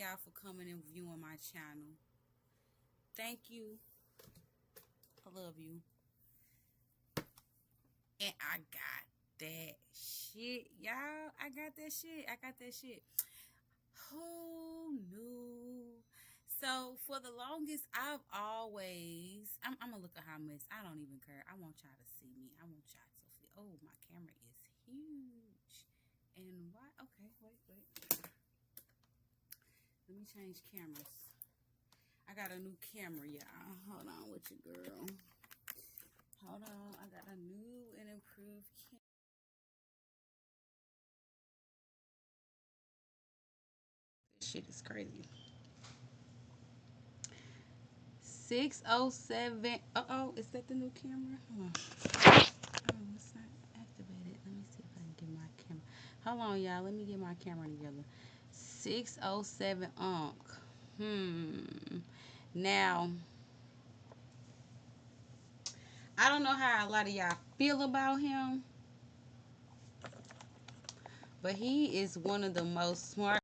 y'all for coming and viewing my channel. Thank you. I love you. And I got that shit, y'all. I got that shit. Who knew? So for the longest, I'm gonna look at how much. I don't even care. I want y'all to see me. I want y'all to feel. Oh, my camera is huge. And why? Okay, wait. Let me change cameras. I got a new camera, y'all. Hold on with you, girl. Hold on. I got a new and improved camera. This shit is crazy. 607. Uh-oh, is that the new camera? Hold on. Oh, it's not activated. Let me see if I can get my camera. Hold on, y'all. Let me get my camera together. 607 Now, I don't know how a lot of y'all feel about him, but he is one of the most smart,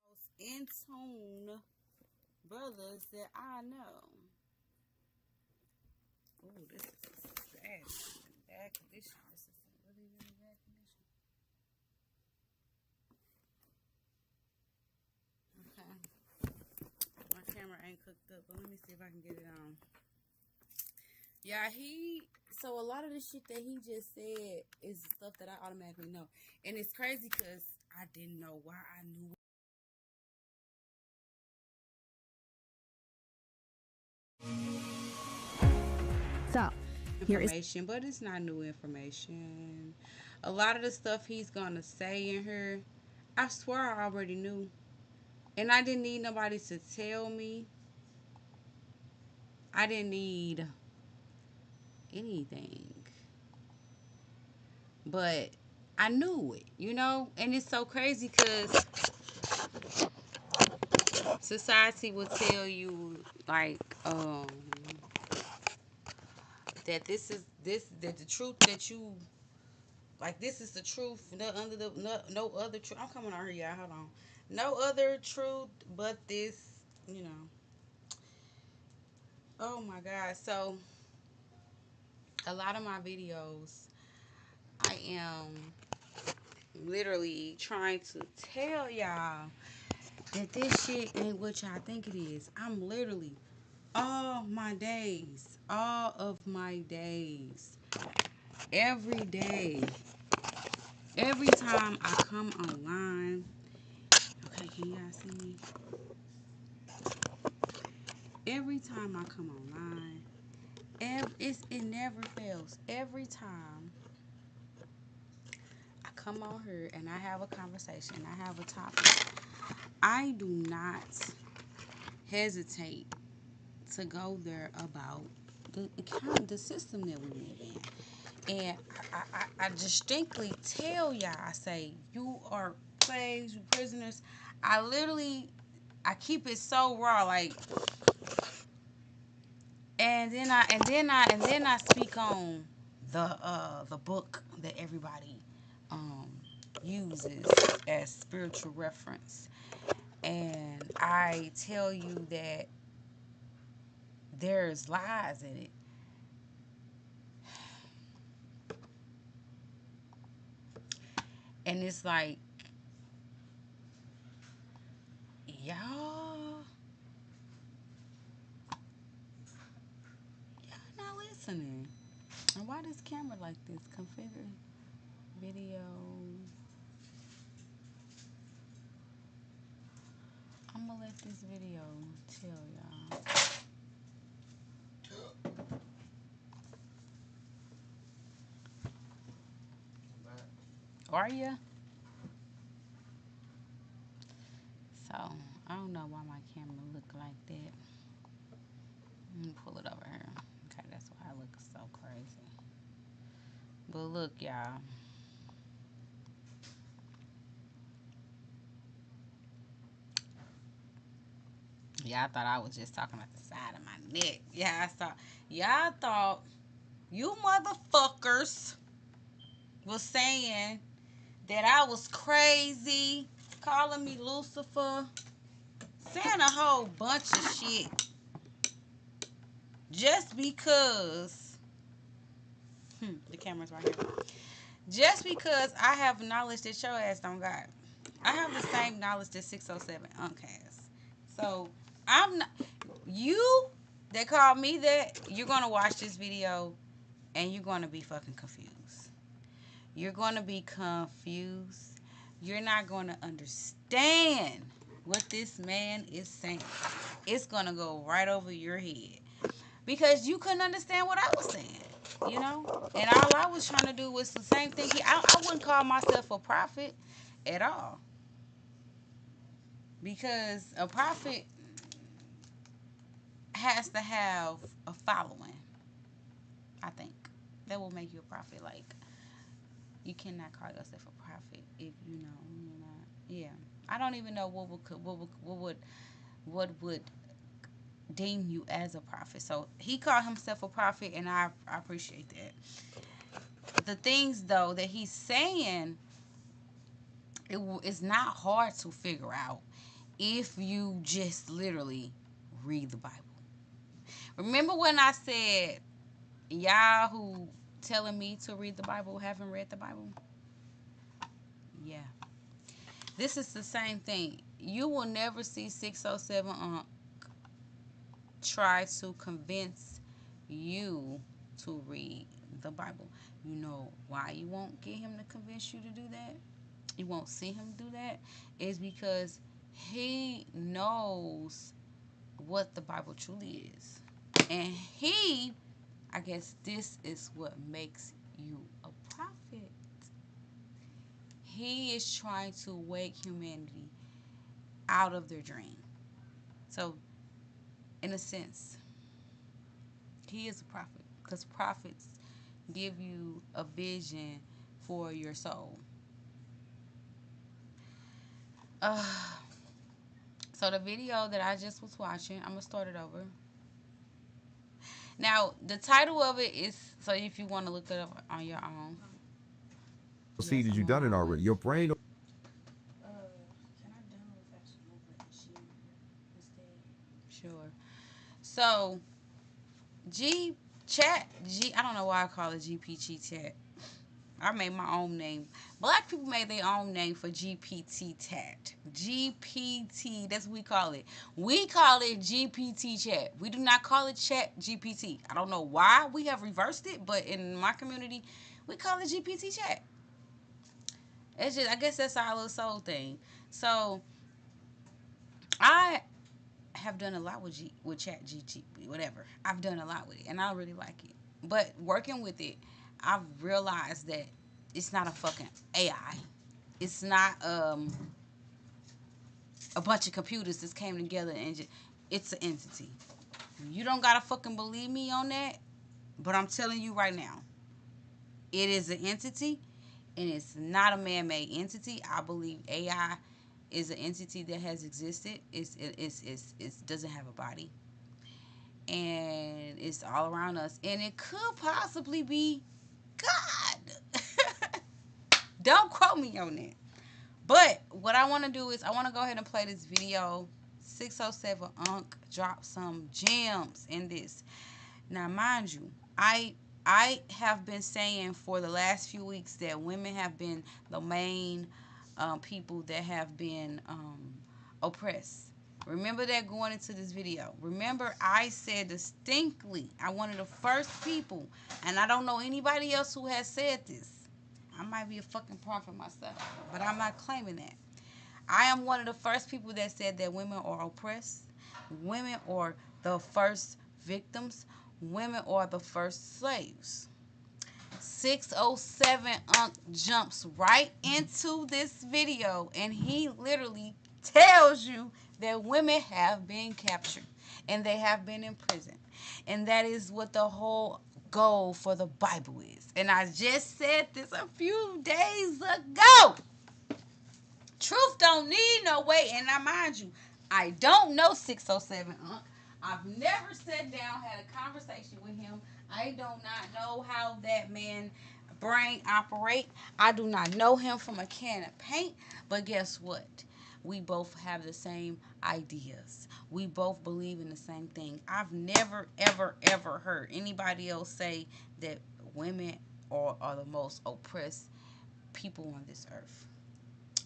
most in tune brothers that I know. Oh, this is bad condition. This is really, really bad condition. Okay. My camera ain't cooked up, but let me see if I can get it on. Yeah, so a lot of the shit that he just said is stuff that I automatically know. And it's crazy because I didn't know why I knew. So, here is Information, but it's not new information. A lot of the stuff he's gonna say in here, I swear I already knew. And I didn't need nobody to tell me. I didn't need anything. But I knew it, And it's so crazy because society will tell you, like, that that the truth that you, like, this is the truth. No other truth. I'm coming on here, y'all. Hold on. No other truth but this, you know. Oh my God. So, a lot of my videos, I am literally trying to tell y'all that this shit ain't what y'all think it is. I'm literally all of my days, every day, every time I come online. Okay, can y'all see me? Every time I come online, it never fails. Every time I come on here and I have a conversation, I have a topic, I do not hesitate to go there about the system that we live in. And I distinctly tell y'all, I say, you are slaves, you prisoners. I keep it so raw, like, and then I speak on the book that everybody um uses as spiritual reference, and I tell you that there's lies in it. And it's like, y'all not listening. And why this camera like this? Configure video. I'm gonna let this video tell y'all. Are ya? So I don't know why my camera look like that. Let me pull it over here. Okay, that's why I look so crazy. But look, y'all. Y'all thought I was just talking about the side of my neck. Y'all thought You motherfuckers was saying that I was crazy, calling me Lucifer, saying a whole bunch of shit just because the camera's right here. Just because I have knowledge that your ass don't got. I have the same knowledge that 607 Unc has. So I'm not you that called me that, you're gonna watch this video and you're gonna be fucking confused. You're gonna be confused. You're not gonna understand what this man is saying. It's gonna go right over your head. Because you couldn't understand what I was saying, you know? And all I was trying to do was the same thing. I wouldn't call myself a prophet at all. Because a prophet has to have a following, I think. That will make you a prophet. Like, you cannot call yourself a prophet if you know you're not. Yeah. I don't even know what would deem you as a prophet. So he called himself a prophet, and I appreciate that. The things though that he's saying, it's not hard to figure out if you just literally read the Bible. Remember when I said y'all who telling me to read the Bible haven't read the Bible? Yeah. This is the same thing. You will never see 607 try to convince you to read the Bible. You know why you won't get him to convince you to do that? You won't see him do that? Is because he knows what the Bible truly is. And I guess this is what makes you a prophet. He is trying to wake humanity out of their dream. So, in a sense, he is a prophet because prophets give you a vision for your soul. Uh, so the video that I just was watching, I'm gonna start it over. Now the title of it is, so if you want to look it up on your own. See, did you done it already? Your brain. Can I download Fashion Nova and share instead? Sure. So I don't know why I call it GPT chat. I made my own name. Black people made their own name for GPT chat. GPT, that's what we call it. We call it GPT chat. We do not call it chat GPT. I don't know why we have reversed it, but in my community, we call it GPT chat. It's just, I guess that's our little soul thing. So I have done a lot with chat GPT, whatever. I've done a lot with it, and I really like it. But working with it, I've realized that it's not a fucking AI. It's not a bunch of computers that came together and it's an entity. You don't gotta fucking believe me on that, but I'm telling you right now, it is an entity, and it's not a man-made entity. I believe AI is an entity that has existed. It doesn't have a body, and it's all around us, and it could possibly be God. Don't quote me on that. But what I want to do is I want to go ahead and play this video. 607 Unc dropped some gems in this. Now, mind you, I have been saying for the last few weeks that women have been the main people that have been oppressed. Remember that going into this video. Remember, I said distinctly, I'm one of the first people, and I don't know anybody else who has said this. I might be a fucking prophet myself, but I'm not claiming that. I am one of the first people that said that women are oppressed. Women are the first victims. Women are the first slaves. 607 Unc jumps right into this video, and he literally tells you that women have been captured and they have been imprisoned. And that is what the whole goal for the Bible is. And I just said this a few days ago. Truth don't need no way. And now, mind you, I don't know 607 Unc. I've never sat down, had a conversation with him. I do not know how that man brain operate. I do not know him from a can of paint. But guess what? We both have the same ideas. We both believe in the same thing. I've never, ever, ever heard anybody else say that women are the most oppressed people on this earth.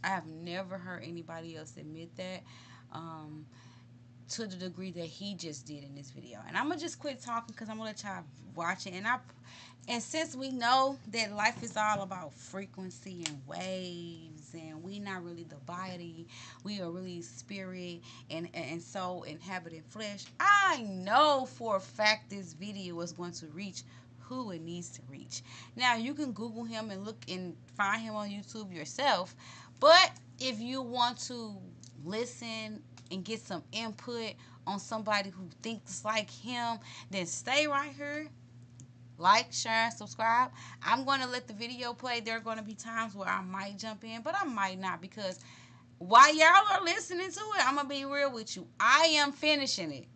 I have never heard anybody else admit that. Um, to the degree that he just did in this video. And I'm gonna just quit talking because I'm gonna let y'all watch it. And since we know that life is all about frequency and waves, and we not really the body, we are really spirit and soul inhabiting flesh. I know for a fact this video is going to reach who it needs to reach. Now you can Google him and look and find him on YouTube yourself, but if you want to listen and get some input on somebody who thinks like him, then stay right here. Like, share, and subscribe. I'm going to let the video play. There are going to be times where I might jump in, but I might not because while y'all are listening to it, I'm going to be real with you. I am finishing it.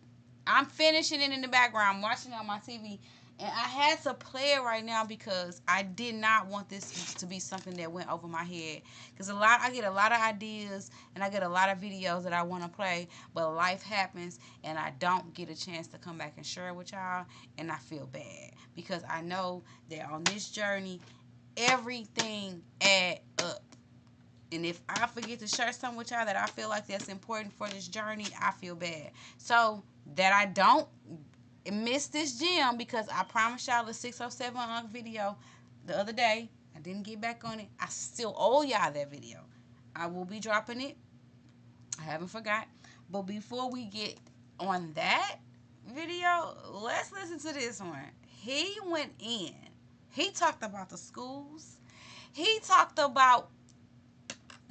I'm finishing it in the background, I'm watching it on my TV, and I had to play it right now because I did not want this to be something that went over my head. Because I get a lot of ideas and I get a lot of videos that I want to play, but life happens and I don't get a chance to come back and share it with y'all, and I feel bad because I know that on this journey, everything add up. And if I forget to share something with y'all that I feel like that's important for this journey, I feel bad. So that I don't miss this gem, because I promised y'all a 607 video the other day. I didn't get back on it. I still owe y'all that video. I will be dropping it. I haven't forgot. But before we get on that video, let's listen to this one. He went in. He talked about the schools. He talked about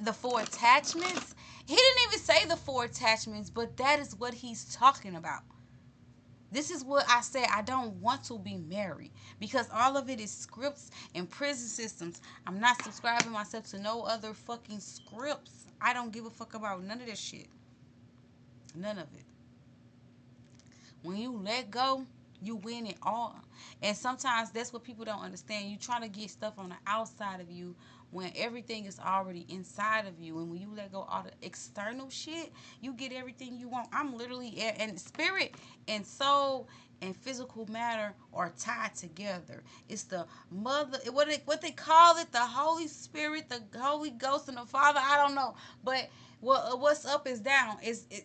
the four attachments. He didn't even say the four attachments, but that is what he's talking about. This is what I said. I don't want to be married because all of it is scripts and prison systems. I'm not subscribing myself to no other fucking scripts. I don't give a fuck about none of this shit. None of it. When you let go, you win it all. And sometimes that's what people don't understand. You try to get stuff on the outside of you when everything is already inside of you. And when you let go all the external shit, you get everything you want. I'm literally, and spirit and soul and physical matter are tied together. It's the mother, what they call it, the Holy Spirit, the Holy Ghost, and the Father. I don't know, but what's up is down.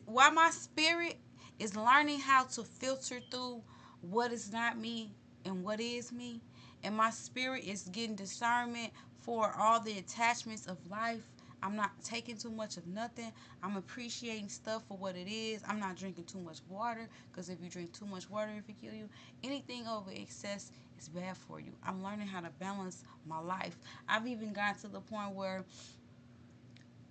While my spirit is learning how to filter through what is not me and what is me, and my spirit is getting discernment for all the attachments of life. I'm not taking too much of nothing. I'm appreciating stuff for what it is. I'm not drinking too much water, because if you drink too much water, it will kill you. Anything over excess is bad for you. I'm learning how to balance my life. I've even gotten to the point where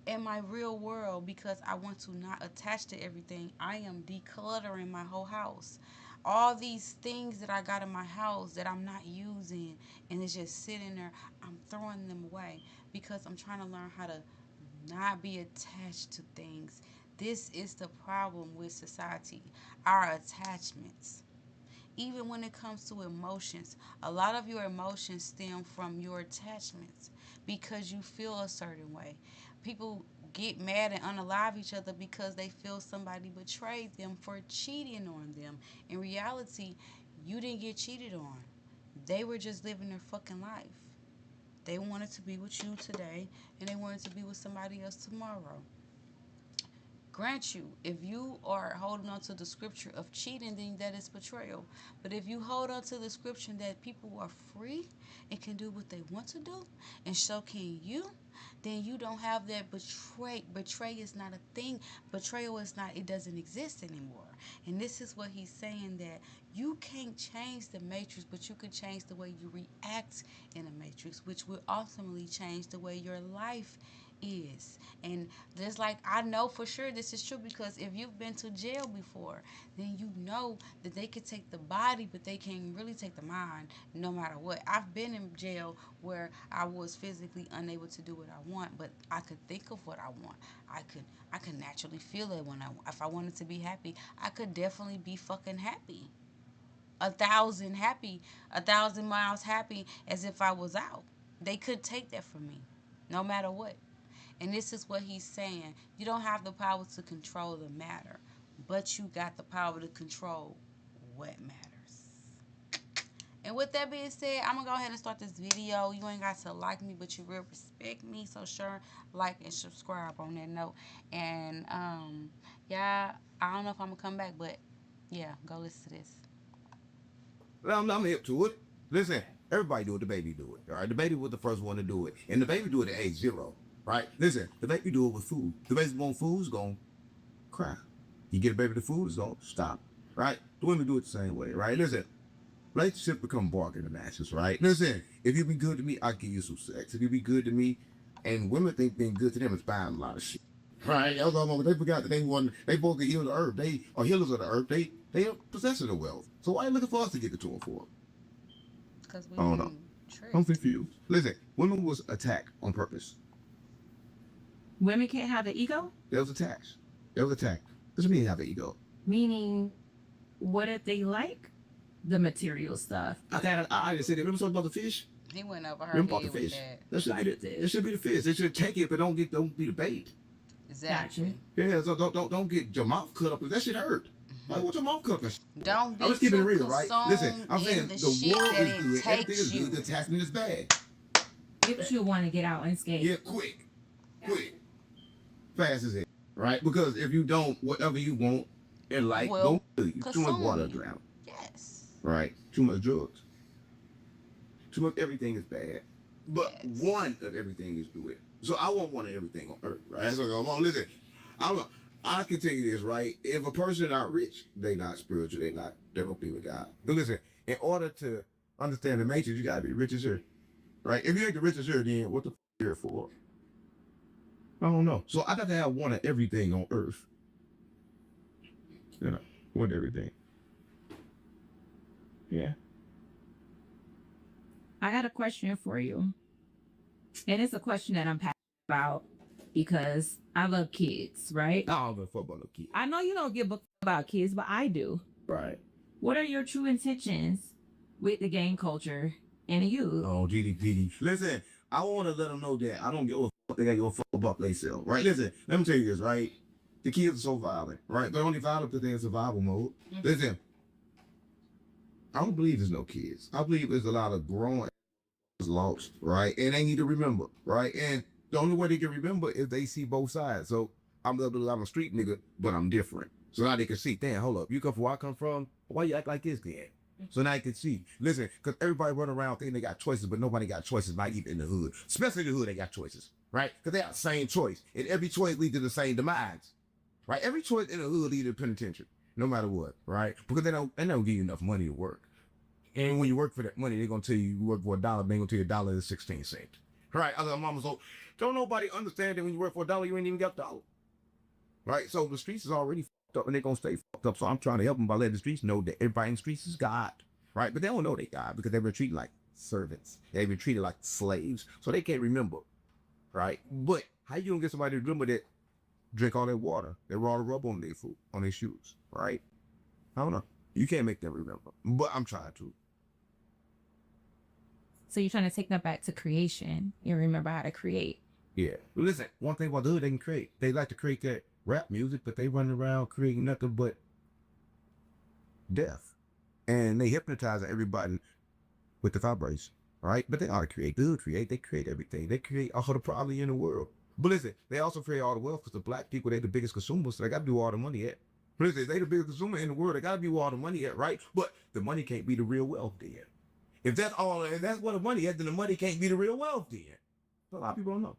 in my real world, because I want to not attach to everything, I am decluttering my whole house. All these things that I got in my house that I'm not using and it's just sitting there, I'm throwing them away because I'm trying to learn how to not be attached to things. This is the problem with society, our attachments. Even when it comes to emotions, a lot of your emotions stem from your attachments because you feel a certain way. People get mad and unalive each other because they feel somebody betrayed them for cheating on them. In reality, you didn't get cheated on. They were just living their fucking life. They wanted to be with you today and they wanted to be with somebody else tomorrow. Grant you, if you are holding on to the scripture of cheating, then that is betrayal. But if you hold on to the scripture that people are free and can do what they want to do, and so can you, then you don't have that betray is not a thing. Betrayal is not, it doesn't exist anymore. And this is what he's saying, that you can't change the matrix, but you can change the way you react in a matrix, which will ultimately change the way your life is. And there's like, I know for sure this is true because if you've been to jail before, then you know that they could take the body, but they can't really take the mind no matter what. I've been in jail where I was physically unable to do what I want, but I could think of what I want. I could naturally feel it when if I wanted to be happy, I could definitely be fucking happy. happy, 1,000 miles happy as if I was out. They could take that from me, no matter what. And this is what he's saying. You don't have the power to control the matter, but you got the power to control what matters. And with that being said, I'm gonna go ahead and start this video. You ain't got to like me, but you will respect me. So sure, like and subscribe on that note. And yeah, I don't know if I'm gonna come back, but yeah, go listen to this. I'm hip to it. Listen, everybody do it. The baby do it. All right, the baby was the first one to do it, and the baby do it at age 0. Right? Listen, the baby do it with food. The baby want food, is gonna cry. You get a baby the food, is gonna stop. Right? The women do it the same way. Right? Listen, relationship become bargaining matches. Right? Listen, if you be good to me, I'll give you some sex. If you be good to me, and women think being good to them is buying a lot of shit. Right? They forgot that they both can heal the earth. They are healers of the earth. They are possessors of wealth. So why are you looking for us to get it to them for? Because we I don't know. I'm confused. Listen, women was attacked on purpose. Women can't have an ego? They was attacked. They was attacked. Doesn't mean they have an ego. Meaning, what if they like the material stuff? I just said, remember something about the fish? He went over her Remember head about the with fish? that. That should be the fish. They should take it, but don't be the bait. Exactly. Yeah, so don't get your mouth cut up. That shit hurt. Like, what's your mouth cut up? Don't be I was keeping it too real, right? Listen, I'm saying the the shit world that is it good. Everything takes is you. good. The attachment is bad. If you want to get out and skate. Yeah, quick. Fast as it, right? Because if you don't, whatever you want in life, don't do you. Too much water drown. Yes. Right? Too much drugs. Too much everything is bad. But one of everything is good. So I want one of everything on earth, right? So come on, listen. I can tell you this, right? If a person not rich, they not spiritual, they don't be with God. But listen, in order to understand the matrix, you gotta be rich as her. Right? If you ain't the rich as her, then what the f you here for? I don't know. So I got to have one of everything on earth. You know, one of everything. Yeah. I got a question for you. And it's a question that I'm passionate about because I love kids, right? I don't give a fuck about no kids. I know you don't give a fuck about kids, but I do. Right. What are your true intentions with the gang culture and you? Oh, GDP. Listen, I want to let them know that I don't give a fuck. They got to give a fuck about themselves. Right? Listen, let me tell you this, right? The kids are so violent, right? They're only violent because they're in survival mode. Mm-hmm. Listen, I don't believe there's no kids. I believe there's a lot of grown lost, right? And they need to remember, right? And the only way they can remember is they see both sides. So I'm a street nigga, but I'm different. So now they can see, damn, hold up, you come from where I come from, why you act like this then? So now you can see. Listen, because everybody run around thinking they got choices, but nobody got choices, not even in the hood. Especially in the hood, they got choices, right? Because they have the same choice. And every choice leads to the same demise, right? Every choice in the hood leads to penitentiary, no matter what, right? Because they don't give you enough money to work. And when you work for that money, they're going to tell you work for $1, they're going to tell you $1 is 16 cents. Right? I was mama, so don't nobody understand that when you work for $1, you ain't even got a dollar. Right? So the streets is already fucked up and they're going to stay fucked up. So I'm trying to help them by letting the streets know that everybody in the streets is God. Right? But they don't know they God because they've been treated like servants. They've been treated like slaves. So they can't remember. Right? But how you going to get somebody to remember that drink all that water, that raw rub on their food, on their shoes? Right? I don't know. You can't make them remember. But I'm trying to. So you're trying to take them back to creation and remember how to create. Yeah. Well, listen, one thing about the hood, they can create. They like to create that rap music, but they run around creating nothing but death. And they hypnotize everybody with the vibration, right? But they ought to create. The hood create. They create everything. They create all the poverty in the world. But listen, they also create all the wealth because the black people, they're the biggest consumers, so they got to do all the money at. But listen, they the biggest consumer in the world. They got to do all the money at, right? But the money can't be the real wealth then. If that's all, and that's what the money is, then the money can't be the real wealth then. So a lot of people don't know.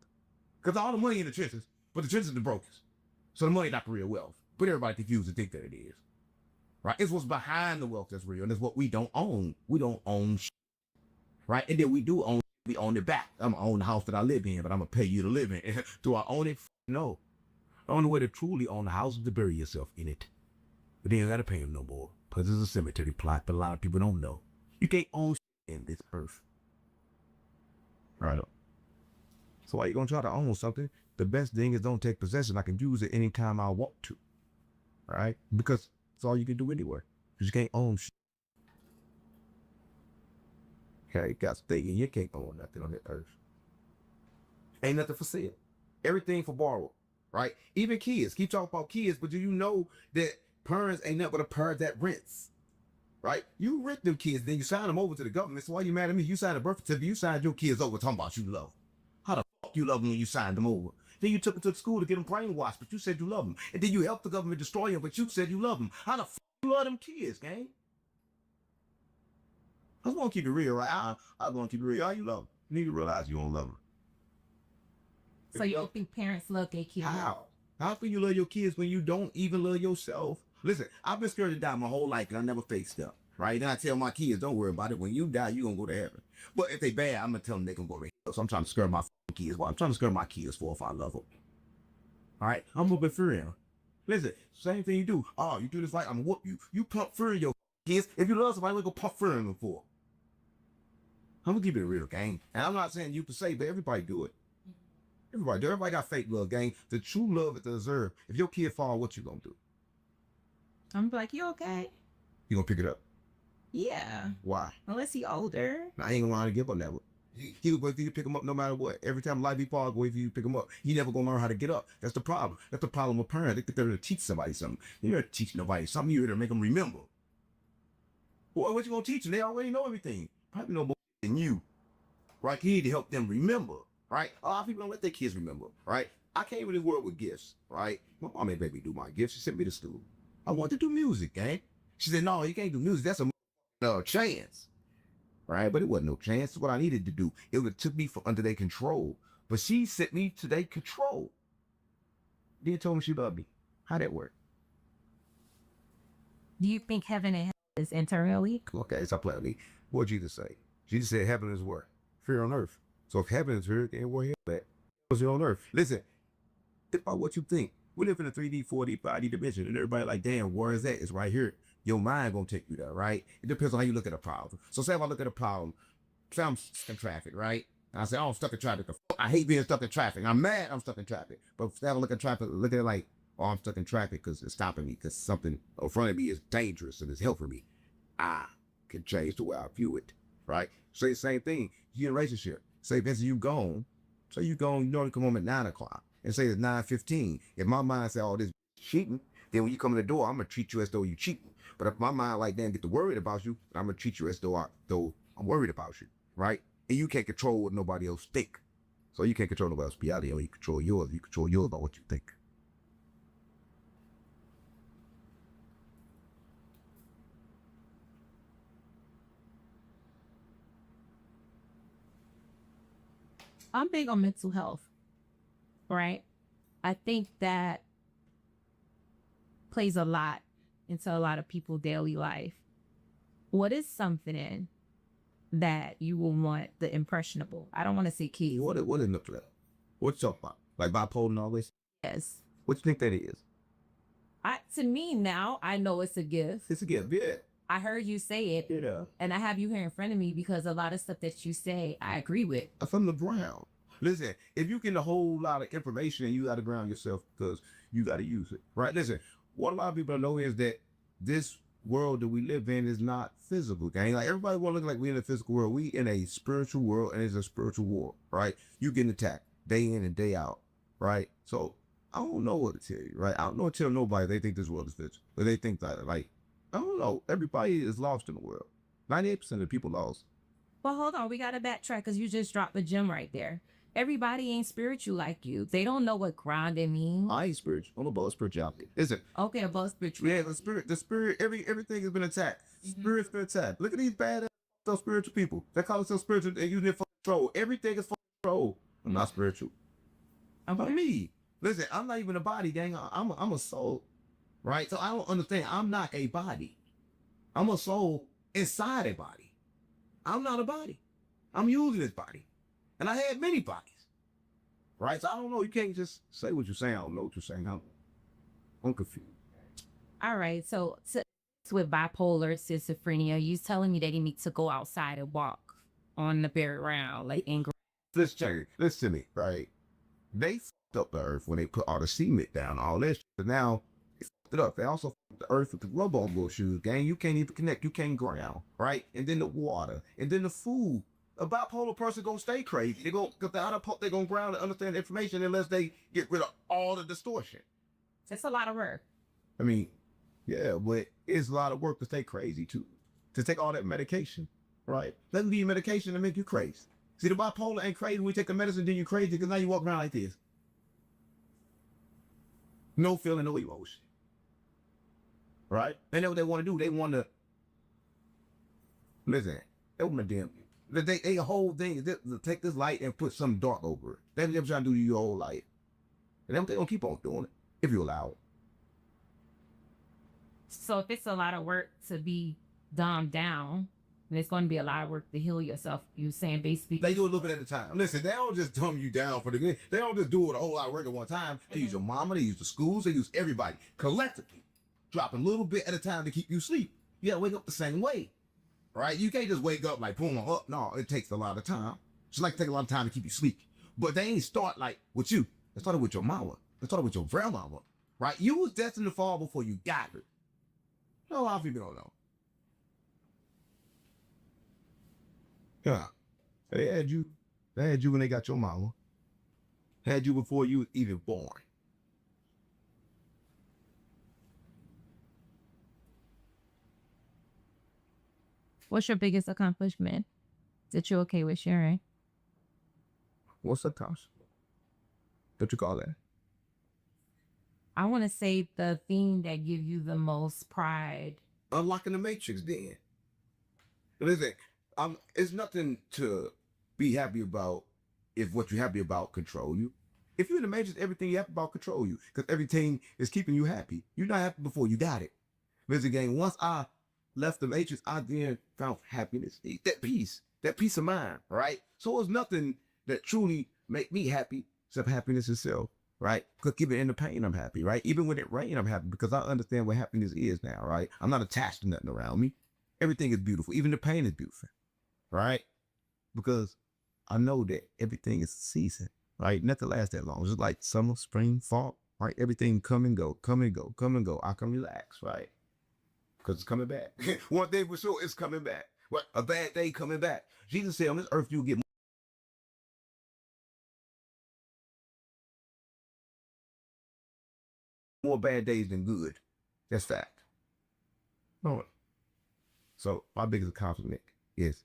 Because all the money in the trenches, but the trenches are the brokers. So the money not the real wealth. But everybody confused and think that it is. Right? It's what's behind the wealth that's real, and it's what we don't own. We don't own shit. Right? And then we do own, we own it back. I'm going to own the house that I live in, but I'm going to pay you to live in. Do I own it? No. The only way to truly own the house is to bury yourself in it. But then you got to pay them no more. Because it's a cemetery plot, but a lot of people don't know. You can't own shit in this earth. Right. So why you gonna try to own something? The best thing is don't take possession. I can use it anytime I want to. Right? Because it's all you can do anywhere. Because you can't own shit. Okay, got to thinking you can't own nothing on this earth. Ain't nothing for sale. Everything for borrow, right? Even kids. Keep talking about kids, but do you know that parents ain't nothing but a parent that rents? Right? You rent them kids, then you sign them over to the government. So why you mad at me? You signed a birth certificate, you signed your kids over talking about you love them. How the fuck you love them when you signed them over? Then you took them to the school to get them brainwashed, but you said you love them. And then you helped the government destroy them, but you said you love them. How the fuck you love them kids, gang? I just want to keep it real, right? I want to keep it real. How you love them? You need to realize you don't love them. So you don't think parents love their kids? How? How can you love your kids when you don't even love yourself? Listen, I've been scared to die my whole life and I never faced up. Right? Then I tell my kids, don't worry about it. When you die, you're going to go to heaven. But if they bad, I'm going to tell them they're going to go to hell. So I'm trying to scare my kids. Well, I'm trying to scare my kids for if I love them. All right? I'm going to be for real. Listen, same thing you do. Oh, you do this like I'm going to whoop you. You pump fear in your kids. If you love somebody, we're going to pump fear in them for. I'm going to keep it real, gang. And I'm not saying you per se, but everybody do it. Everybody got fake love, gang. The true love is the deserve. If your kid fall, what you going to do? I'm like, you okay? You going to pick it up? Yeah. Why? Unless he older. I ain't gonna learn how to give up that way. He will wait for you to pick him up no matter what. Every time life be falls, wait for you to pick him up. He never gonna learn how to get up. That's the problem. That's the problem with parents. They think they're to teach somebody something. You're not teaching nobody something. You're here to make them remember. Boy, what you gonna teach them? They already know everything. Probably know more than you. Right? You need to help them remember. Right? A lot of people don't let their kids remember. Right? I came in this world with gifts. Right? My mom made me do my gifts. She sent me to school. I want to do music, gang. She said, no, you can't do music. That's a chance, right? But it wasn't no chance. It's what I needed to do. It would have took me from under their control. But she sent me to their control. Then told me she loved me. How'd that work? Do you think heaven and hell is internally? Okay, stop playing with me. What did Jesus say? Jesus said heaven is where? Fear on earth. So if heaven is here, then where hell at? What's on earth? Listen, think about what you think. We live in a 3D, 4D, 5D dimension, and everybody like, damn, where is that? It's right here. Your mind gonna take you there, right? It depends on how you look at a problem. So say if I look at a problem, say I'm stuck in traffic, right? And I say, oh, I'm stuck in traffic. I hate being stuck in traffic. I'm mad I'm stuck in traffic. But say I look at traffic, look at it like, oh, I'm stuck in traffic because it's stopping me, because something in front of me is dangerous and it's helping me. I can change the way I view it, right? Say the same thing. You in a relationship. Say, Vincent, you gone. So you gone, you normally come home at 9 o'clock. And say it's 9:15. If my mind say, oh, this cheating, then when you come in the door, I'm gonna treat you as though you cheating. But if my mind like damn get to worried about you, I'm gonna treat you as though I'm worried about you, right? And you can't control what nobody else think. So you can't control nobody else's reality, or you control yours. You control yours by what you think. I'm big on mental health, right? I think that plays a lot into a lot of people's daily life. What is something that you will want the impressionable? I don't want to say kids. What is mental health? What's up about? Like bipolar and all this? Yes. What you think that is? To me now, I know it's a gift. It's a gift, yeah. I heard you say it, Yeah. and I have you here in front of me because a lot of stuff that you say, I agree with. From the ground. Listen, if you get a whole lot of information and you got to ground yourself because you got to use it, right? Listen, what a lot of people don't know is that this world that we live in is not physical, gang. Like everybody want to look like we in a physical world. We in a spiritual world, and it's a spiritual war, right? You getting attacked day in and day out, right? So I don't know what to tell you, right? I don't know what to tell nobody. They think this world is physical, but they think that, like, I don't know. Everybody is lost in the world. 98% of the people lost. Well, hold on. We got to backtrack because you just dropped a gem right there. Everybody ain't spiritual like you. They don't know what grounded means. I ain't spiritual. I don't know about spirituality. Is it? Okay, about spiritual. Yeah, the spirit, everything has been attacked. Spirit's been attacked. Look at these bad those spiritual people. They call themselves spiritual and using it for control. Everything is for control. I'm not spiritual. Okay. But me. Listen, I'm not even a body, gang. I'm a soul. Right? So I don't understand. I'm not a body. I'm a soul inside a body. I'm not a body. I'm using this body. And I had many bodies. Right? So I don't know. You can't just say what you're saying. I don't know what you're saying. I'm confused. All right. So with bipolar, schizophrenia, you telling me that you need to go outside and walk on the bare ground, like in Listen to me, right? They fucked up the earth when they put all the cement down, all this shit. Now, it's it up. They also fucked the earth with the rubber on those shoes, gang. You can't even connect. You can't ground, right? And then the water, and then the food. A bipolar person gonna stay crazy. They go because they gonna ground and understand the information unless they get rid of all the distortion. It's a lot of work. I mean, yeah, but it's a lot of work to stay crazy too. To take all that medication, right? Let me give you medication to make you crazy. See, the bipolar ain't crazy when you take the medicine, then you crazy because now you walk around like this. No feeling, no emotion. Right? And that's what they want to do. They want to listen. They want to damn you. They whole thing is to take this light and put something dark over it. That's what they're trying to do to your whole life. And they're gonna keep on doing it if you allow it. So if it's a lot of work to be dumbed down, then it's going to be a lot of work to heal yourself. You saying basically they do a little bit at a time. Listen, they don't just dumb you down for the good. They don't just do it a whole lot of work at one time. They use your mama, they use the schools, they use everybody collectively, dropping a little bit at a time to keep you asleep. You gotta wake up the same way, right? You can't just wake up like boom, I'm up. No, it takes a lot of time. It's like take a lot of time to keep you sleepy. But they ain't start like with you. They started with your mama. They started with your grandmama, right? You was destined to fall before you got it. No, a lot of people don't know. Yeah. They had you when they got your mama. They had you before you was even born. What's your biggest accomplishment that you're okay with sharing? What's the cost? What you call that? I want to say the thing that gives you the most pride. Unlocking the matrix then. Listen, it's nothing to be happy about if what you're happy about control you. If you're in the matrix, everything you're happy about control you. Because everything is keeping you happy. You're not happy before you got it. Listen, gang, once I left the matrix, I then found happiness. That peace of mind, right? So it's nothing that truly make me happy except happiness itself. Right? Because even in the pain, I'm happy, right? Even when it rains, I'm happy because I understand what happiness is now, right? I'm not attached to nothing around me. Everything is beautiful. Even the pain is beautiful, right? Because I know that everything is a season, right? Nothing lasts that long. It's just like summer, spring, fall, right? Everything come and go, come and go, come and go. I can relax, right? Because it's coming back. One thing for sure, it's coming back. What? A bad day coming back. Jesus said on this earth, you'll get more bad days than good. That's fact. No. So my biggest accomplishment is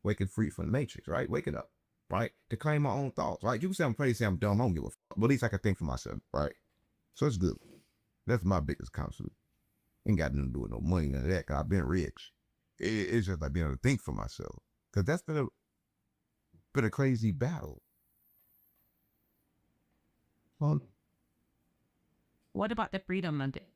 waking free from the matrix, right? Waking up, right? To claim my own thoughts, right? You can say I'm crazy, say I'm dumb, I don't give a fuck. But at least I can think for myself, right? So it's good. That's my biggest accomplishment. Ain't got nothing to do with no money, none of that, because I've been rich. It's just like being able to think for myself. Because that's been a crazy battle. Well, What about the freedom of it?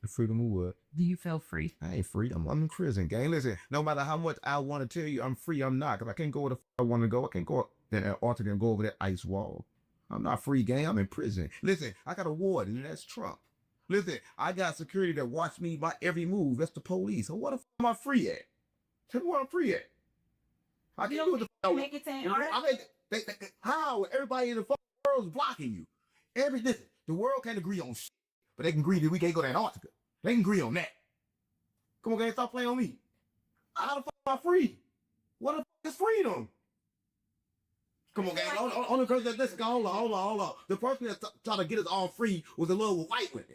the freedom of what? Do you feel free? I ain't free. I'm in prison, gang. Listen, no matter how much I want to tell you I'm free, I'm not. Because I can't go where the I want to go. I can't go up to Antarctica and go over that ice wall. I'm not free, gang. I'm in prison. Listen, I got a warden, and that's Trump. Listen, I got security that watch me by every move. That's the police. So what the am I free at? Tell me where I'm free at. I can't do what the Make it to I mean, how? Everybody in the world is blocking you. Listen, the world can't agree on shit, but they can agree that we can't go to Antarctica. They can agree on that. Come on, gang, stop playing on me. How the fuck am I free? What the fuck is freedom? Come on, gang. Only person that listen, hold on. The person that tried to get us all free was a little white woman.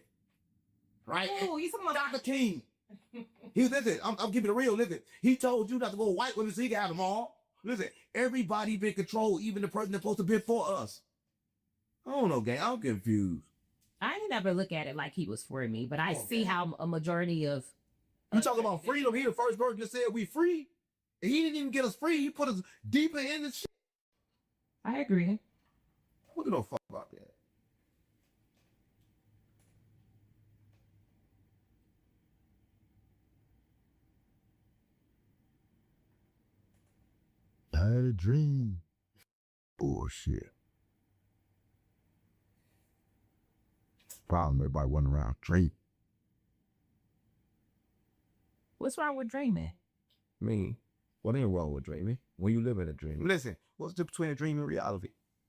Right? Oh, you talking about Dr. King. Listen, I'm keeping it real. Listen, he told you not to go with white women so he can have them all. Listen, everybody been controlled, even the person that's supposed to be for us. I don't know, gang. I'm confused. I ain't never look at it like he was for me, but I see how a majority of You talking about freedom? He the first person that said we free. And he didn't even get us free. He put us deeper in the shit. I agree. We don't fuck about that. I had a dream. Bullshit. Problem, everybody went around dreaming. What's wrong with dreaming? Me? What ain't wrong with dreaming? When you live in a dream. Listen, what's the difference between a dream and reality?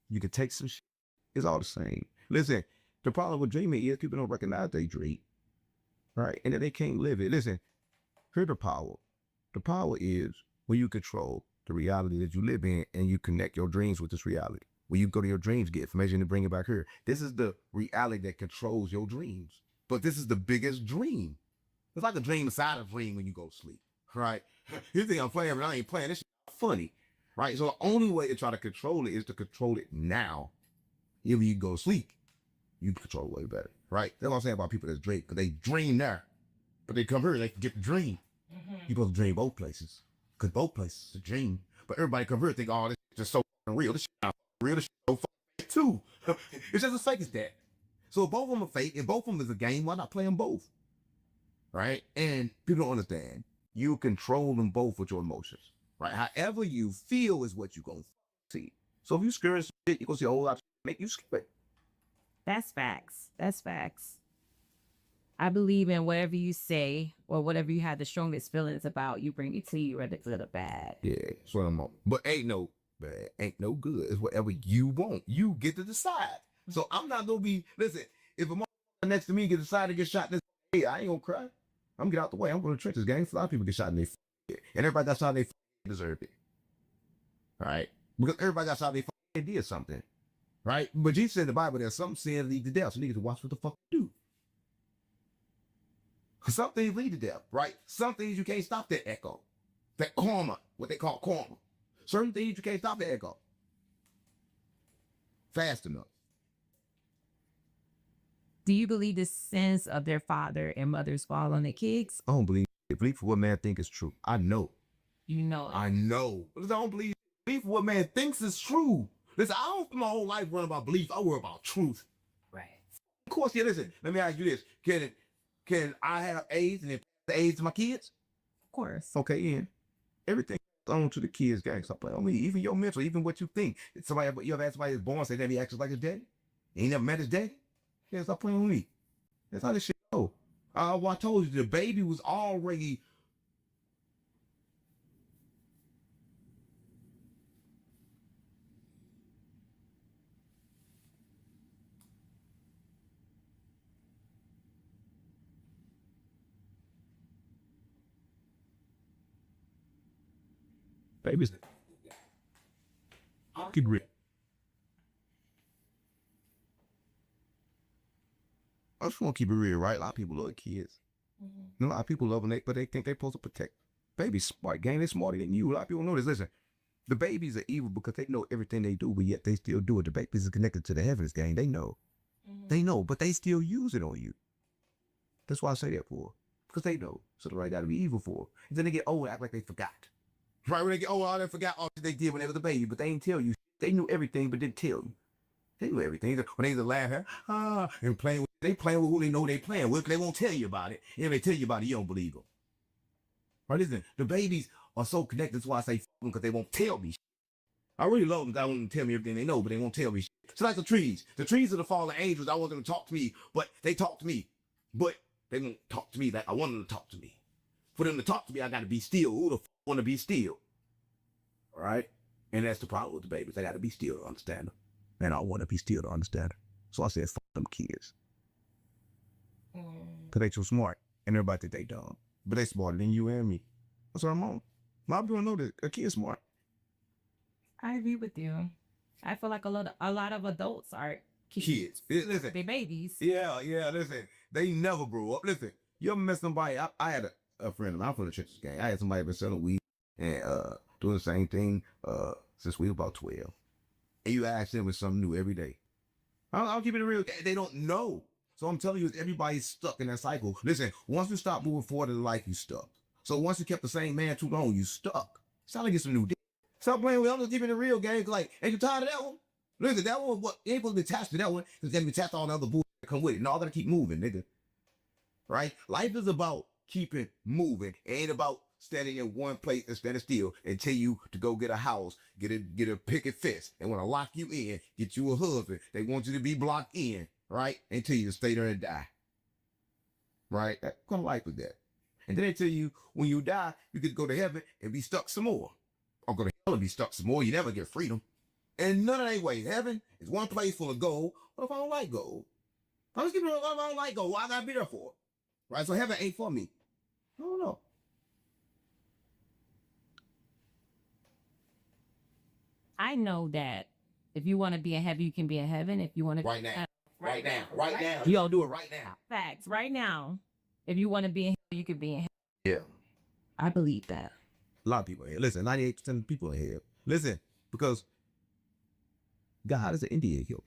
You can take some shit. It's all the same. Listen, The problem with dreaming is people don't recognize they dream, right? And then they can't live it. Listen, here's the power. The power is when you control the reality that you live in and you connect your dreams with this reality. When you go to your dreams, get information to bring it back here. This is the reality that controls your dreams. But this is the biggest dream. It's like a dream inside a dream when you go to sleep, right? You think I'm playing, but I ain't playing. This shit funny, right? So the only way to try to control it is to control it now. If you go to sleep, you can control it way better, right? That's what I'm saying about people that dream, because they dream there, but they come here, they can get the dream. You're supposed to dream both places, because both places is a dream. But everybody come here and think, oh, this is just so real. This shit not real. This shit so fake too. It's just as fake as that. So if both of them are fake, and both of them is a game, why not play them both? Right? And people don't understand. You control them both with your emotions, right? However you feel is what you're going to see. So if you scared shit, you're going to see a whole lot of shit make you skip it. That's facts. That's facts. I believe in whatever you say or whatever you have the strongest feelings about, you bring it to you, whether it's good or bad. Yeah, that's what I'm on. But ain't no bad, ain't no good. It's whatever you want. You get to decide. So I'm not going to be, listen, if a motherfucker next to me get decided to get shot, hey, I ain't going to cry. I'm going to get out the way. I'm going to trenches, gang. A lot of people get shot in their head. And everybody got shot in their head deserved it. All right? Because everybody got shot in their head did something. Right? But Jesus said in the Bible there's some sin lead to death. So niggas watch what the fuck you do. Because some things lead to death, right? Some things you can't stop that echo. That karma, what they call karma. Certain things you can't stop the echo. Fast enough. Do you believe the sins of their father and mothers fall on the kids? I don't believe it. Believe for what man think is true. I know. You know it. I know. But I don't believe for what man thinks is true. Listen, I don't my whole life run about belief. I worry about truth. Right. Of course, yeah, listen, let me ask you this. Can I have AIDS and pass the AIDS to my kids? Of course. Okay, Ian. Everything on to the kids, gang. Stop playing on me. Even your mental, even what you think. Somebody, you ever ask somebody that's born, say that he acts like his daddy? He ain't never met his daddy? Yeah, stop playing with me. That's how this shit go. Well, I told you, the baby was already... Babies. Keep real. I just want to keep it real, right? A lot of people love kids. A lot of people love them, but they think they're supposed to protect. Babies smart, gang. They're smarter than you. A lot of people know this. Listen, the babies are evil because they know everything they do, but yet they still do it. The babies are connected to the heavens, gang. They know. They know, but they still use it on you. That's why I say that for. Because they know. So the right got to be evil for. And then they get old and act like they forgot. Right when they get old, they forgot all they did when they was a baby, but they ain't tell you. They knew everything, but didn't tell you. They knew everything. When they used to laugh, and playing with, they playing with who they know they playing with, because they won't tell you about it. And if they tell you about it, you don't believe them. Right, listen, the babies are so connected, that's why I say them, because they won't tell me. I really love them, I want them to tell me everything they know, but they won't tell me. It's like the trees. The trees are the fallen angels. I want them to talk to me, but they talk to me. But they won't talk to me like I want them to talk to me. For them to talk to me, I got to be still. Who the f want to be still? All right? And that's the problem with the babies. They got to be still to understand them. And I want to be still to understand them. So I said, fuck them kids. Because they too smart. And everybody think they dumb. But they smarter than you and me. That's what I'm on. A lot of people know that a kid's smart. I agree with you. I feel like a lot of adults are Kids. Listen. They babies. Yeah, listen. They never grew up. Listen, you ever met somebody? I had a friend, and I'm from the church gang. I had somebody been selling weed and doing the same thing since we were about 12. And you ask them with something new every day. I'll keep it real. They don't know. So I'm telling you, everybody's stuck in that cycle. Listen, once you stop moving forward in life, you stuck. So once you kept the same man too long, you stuck. It's time to get some new dick. Stop playing with. I'm just keeping it real, gang. Like, ain't you tired of that one? Listen, that one, what, you ain't supposed to be attached to that one, because then be attached to all the other bullshit that come with it. No, I gotta keep moving, nigga. Right? Life is about keeping moving. It ain't about standing in one place and standing still and tell you to go get a house, get a picket fence. They want to lock you in, get you a husband. They want you to be blocked in, right? And tell you to stay there and die. Right? What kind of life is that? And then they tell you when you die, you could go to heaven and be stuck some more. Or go to hell and be stuck some more. You never get freedom. And none of that way. Heaven is one place full of gold. What if I don't like gold? I'm just giving it whatever I don't like. Go, why I gotta be there for? Right? So heaven ain't for me. I don't know. I know that if you want to be in heaven, you can be in heaven. If you want to Right now. Right now. Right now. You all do it right now. facts right now. If you want to be in heaven, you can be in heaven. Yeah. I believe that. A lot of people here. Listen, 98% of people in here. Listen, because God is an Indian healer.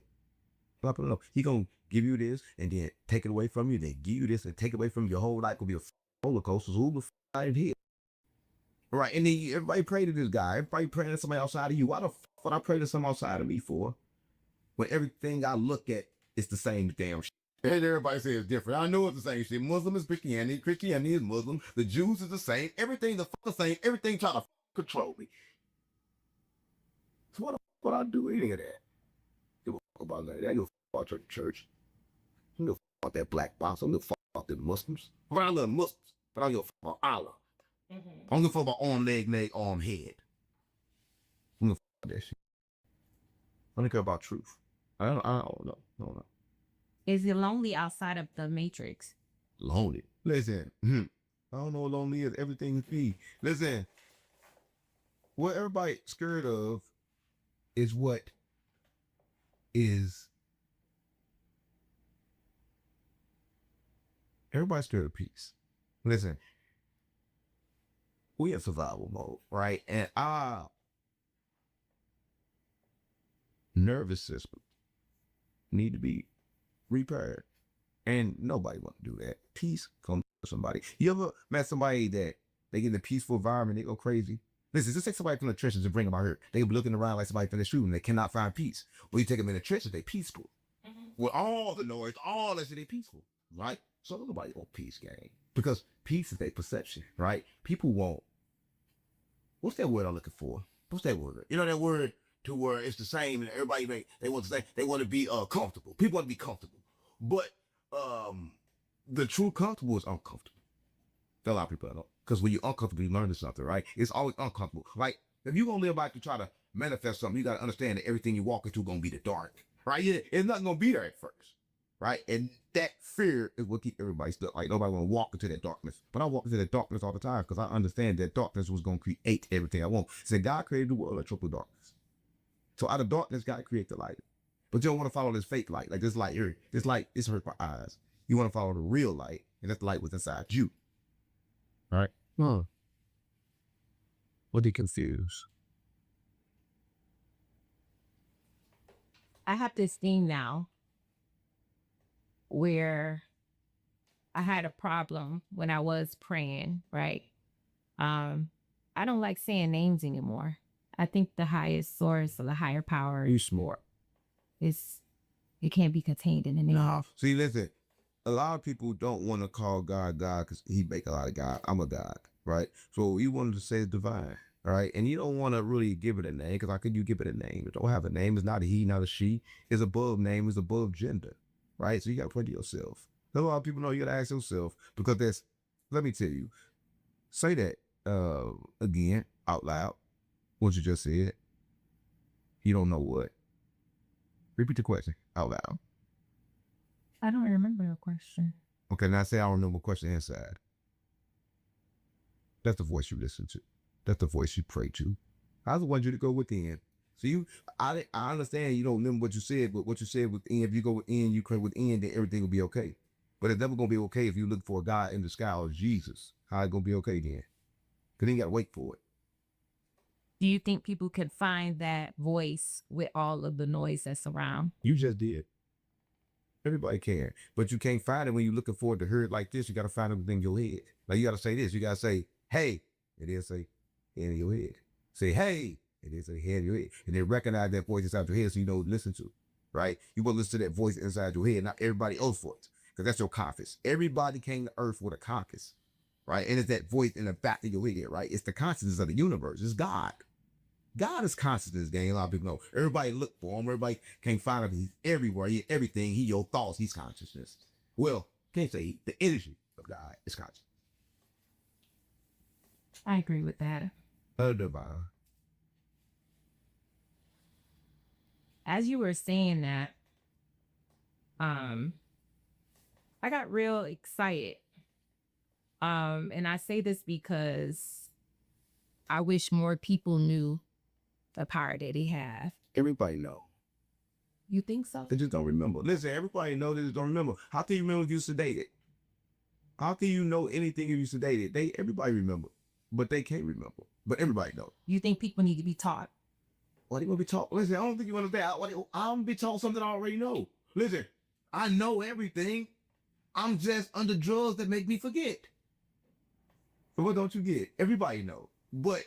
A lot of people know. He gonna give you this and then take it away from you, then give you this and take it away from you. Your whole life will be a roller coaster. So who the f here? Right, and then everybody pray to this guy. Everybody praying to somebody outside of you. Why the f would I pray to somebody outside of me for? When everything I look at is the same damn shit. And everybody says it's different. I know it's the same shit. Muslim is Christianity. Christianity is Muslim. The Jews is the same. Everything the same. Everything try to control me. So what the f would I do any of that? Give a fuck about that. I give a fuck about your church. I don't give a fuck about that black box. I don't give a fuck about the Muslims. I love Muslims, but I don't give a fuck about Allah. I don't give a fuck about arm, leg, arm, head. I don't give a fuck about that shit. I don't care about truth. I don't know. Is it lonely outside of the matrix? Lonely. Listen, I don't know what lonely is. Everything is free. Listen, what everybody scared of is what is. Everybody's scared of peace. Listen, we in survival mode, right? And our nervous system need to be repaired. And nobody want to do that. Peace comes to somebody. You ever met somebody that they get in a peaceful environment, they go crazy? Listen, just take somebody from the trenches and bring them out here. They be looking around like somebody from the street and they cannot find peace. Well, you take them in the trenches, they peaceful. With all the noise, all that shit, they peaceful, right? So nobody want peace, gang. Because peace is a perception, right? People want, what's that word I'm looking for? What's that word? You know that word to where it's the same and everybody they want to say, they want to be comfortable. People want to be comfortable. But the true comfortable is uncomfortable. A lot of people don't. Because when you're uncomfortable, you learn something, right? It's always uncomfortable. Like, if you're going to live like to try to manifest something, you got to understand that everything you walk into going to be the dark, right? Yeah, it's not going to be there at first, right? And that fear is what keep everybody stuck. Like, nobody want to walk into that darkness. But I walk into that darkness all the time because I understand that darkness was going to create everything I want. So God created the world of triple darkness. So out of darkness, God created the light. But you don't want to follow this fake light. Like this light here, this light, it's hurt my eyes. You want to follow the real light, and that's the light what's inside you. All right? What do you confuse? I have this thing now where I had a problem when I was praying, right? I don't like saying names anymore. I think the highest source or the higher power You smart. it can't be contained in a name. No. See, listen, a lot of people don't want to call God God because he make a lot of God. I'm a God, right? So you wanted to say it's divine, right? And you don't want to really give it a name because how could you give it a name? It don't have a name. It's not a he, not a she. It's above name. It's above gender, right? So you got to pray to yourself. A lot of people know you got to ask yourself because that's, let me tell you, say that again out loud, what you just said. You don't know what. Repeat the question out loud. I don't remember the question. Okay, now say I don't remember the question inside. That's the voice you listen to. That's the voice you pray to. I just want you to go within. So I understand you don't remember what you said, but what you said within, if you go within, you pray within, then everything will be okay. But it's never going to be okay if you look for a God in the sky or Jesus. How it going to be okay then? Because then you got to wait for it. Do you think people could find that voice with all of the noise that's around? You just did. Everybody can. But you can't find it when you're looking for it to hear it like this. You got to find it within your head. Like you got to say this. You got to say, hey, it is say head in your head. Say, hey, it is a head in your head. And then recognize that voice inside your head so you know to listen to. Right? You want to listen to that voice inside your head, not everybody else voice. Because that's your compass. Everybody came to earth with a compass. Right? And it's that voice in the back of your head, right? It's the consciousness of the universe. It's God. God is consciousness, gang. A lot of people know. Everybody look for him. Everybody can't find him. He's everywhere. He everything. He your thoughts. He's consciousness. Well, can't say the energy of God is conscious. I agree with that. Divine. As you were saying that, I got real excited. And I say this because I wish more people knew the power that they have. Everybody know. You think so? They just don't remember. Listen, everybody know, they just don't remember. How can you remember if you sedated? How can you know anything if you sedated? Everybody remember, but they can't remember. But everybody know. You think people need to be taught? What they gonna be taught? Listen, I don't think you understand. I'm gonna be taught something I already know. Listen, I know everything. I'm just under drugs that make me forget. But what don't you get? Everybody know. But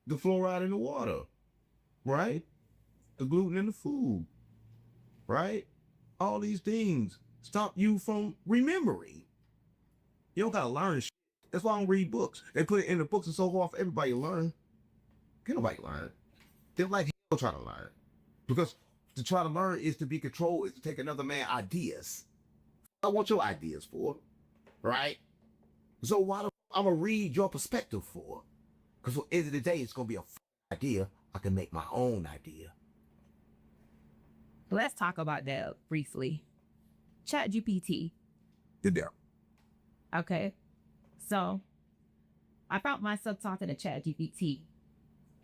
the fluoride in the water, right? The gluten in the food, right? All these things stop you from remembering. You don't gotta learn shit. That's why I don't read books. They put it in the books and so forth. Everybody learn. Can't nobody learn. They're like hell trying to learn. Because to try to learn is to be controlled, is to take another man's ideas. I want your ideas for, right? So why the I'm gonna read your perspective for? Because at the end of the day, it's gonna be a idea. I can make my own idea. Let's talk about that briefly. ChatGPT. Did there? Okay. So I found myself talking to ChatGPT,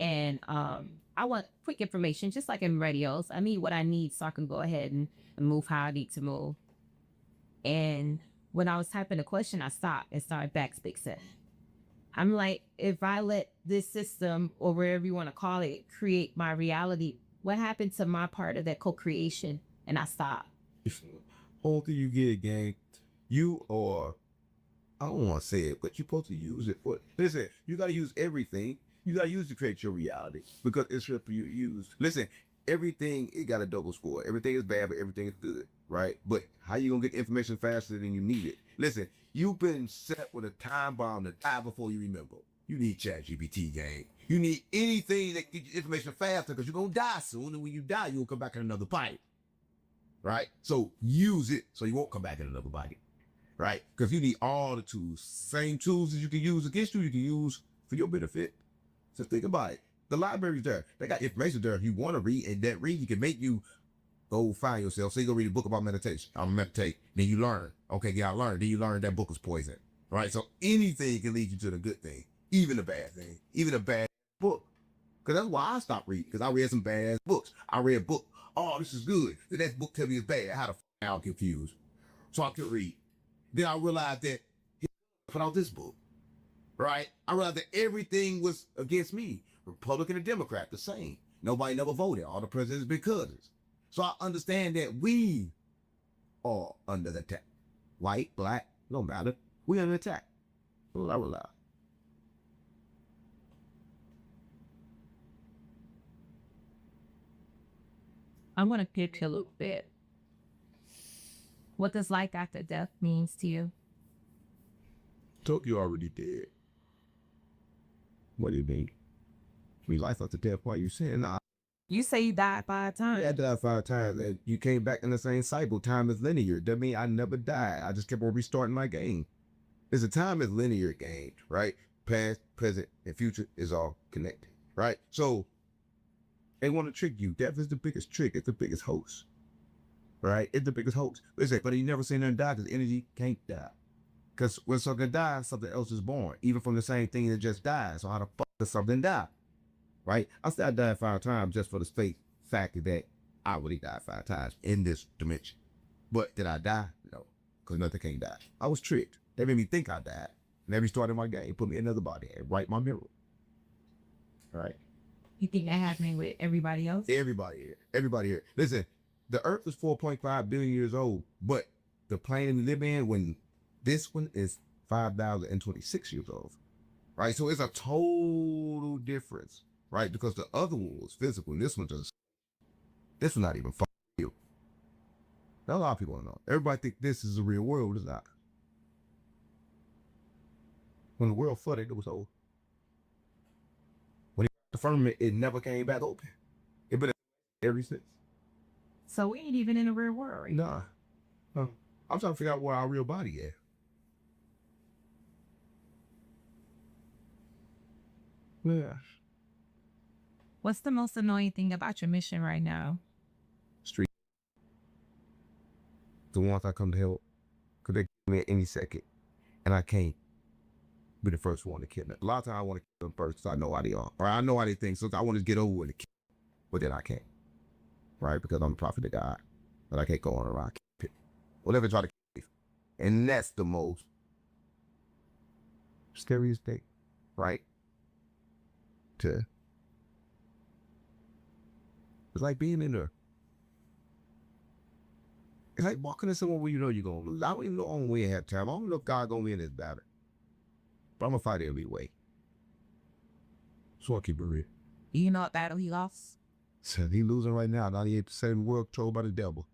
and I want quick information, just like in radios. I need what I need so I can go ahead and move how I need to move. And when I was typing the question, I stopped and started backspacing. I'm like, if I let this system, or wherever you want to call it, create my reality, what happened to my part of that co-creation? And I stopped. Whole thing you get, gang, you are, I don't want to say it, but you're supposed to use it for, listen, you got to use everything. You got to use to create your reality because it's for you to use. Listen, everything, it got a double score. Everything is bad, but everything is good, right? But how you going to get information faster than you need it? Listen, you've been set with a time bomb to die before you remember. You need ChatGPT, gang. You need anything that gets you information faster because you're going to die soon. And when you die, you'll come back in another bite, right? So use it so you won't come back in another bite, right? Because you need all the tools. Same tools as you can use against you can use for your benefit. So think about it. The library's there. They got information there if you want to read, and that read you can make you go find yourself. Say you go read a book about meditation. I'll meditate. Then you learn. Okay, yeah, I learned. Then you learn that book is poison. Right? So anything can lead you to the good thing, even the bad thing, even a bad book. Because that's why I stopped reading. Because I read some bad books. I read a book. Oh, this is good. The next book tell me it's bad. How the I'm confused. So I could read. Then I realized that he put out this book. Right? I realized that everything was against me. Republican and Democrat, the same. Nobody never voted. All the presidents been cousins. So I understand that we are under the attack. White, black, no matter. We under attack. Well, I realize. I want to pitch a little bit. What does life after death means to you? Tokyo already dead. What do you mean? I mean, life after death, why you saying? Nah, You say you died 5 times. I died 5 times and you came back in the same cycle. Time is linear. That means I never died. I just kept on restarting my game. It's a time is linear game, right? Past, present, and future is all connected, right? So they want to trick you. Death is the biggest trick. It's the biggest hoax, right? It's the biggest hoax. Listen, but you never seen nothing die because energy can't die. Because when something dies, something else is born, even from the same thing that just died. So how the fuck does something die? Right? I said I died 5 times just for the fact that I really died 5 times in this dimension. But did I die? No, because nothing can die. I was tricked. They made me think I died. And every start in my game, put me in another body and write my mirror. Right? You think that happening with everybody else? Everybody here. Everybody here. Listen, the Earth is 4.5 billion years old, but the planet we live in, when this one is 5,026 years old. Right? So it's a total difference. Right? Because the other one was physical, and this one not even real. Now, a lot of people don't know. Everybody think this is the real world. It's not. When the world flooded, it was over. When the firmament, it never came back open. It been ever since. So we ain't even in the real world, right? Nah. I'm trying to figure out where our real body is. Yeah. What's the most annoying thing about your mission right now? Street. The ones I come to help. Because they kill me at any second. And I can't be the first one to kill them. A lot of times I want to kill them first because I know how they are. Or I know how they think. So I want to get over with and kill them. But then I can't. Right? Because I'm the prophet of God. But I can't go on around. Whatever try to kill me. And that's the most scariest thing. Right? It's like being in there. It's like walking in someone where you know you're going to lose. I don't even know on we have time. I don't know if God's going to win this battle. But I'm going to fight every way. So I keep it real. You know what battle he lost? So he losing right now. 98% of the world controlled by the devil.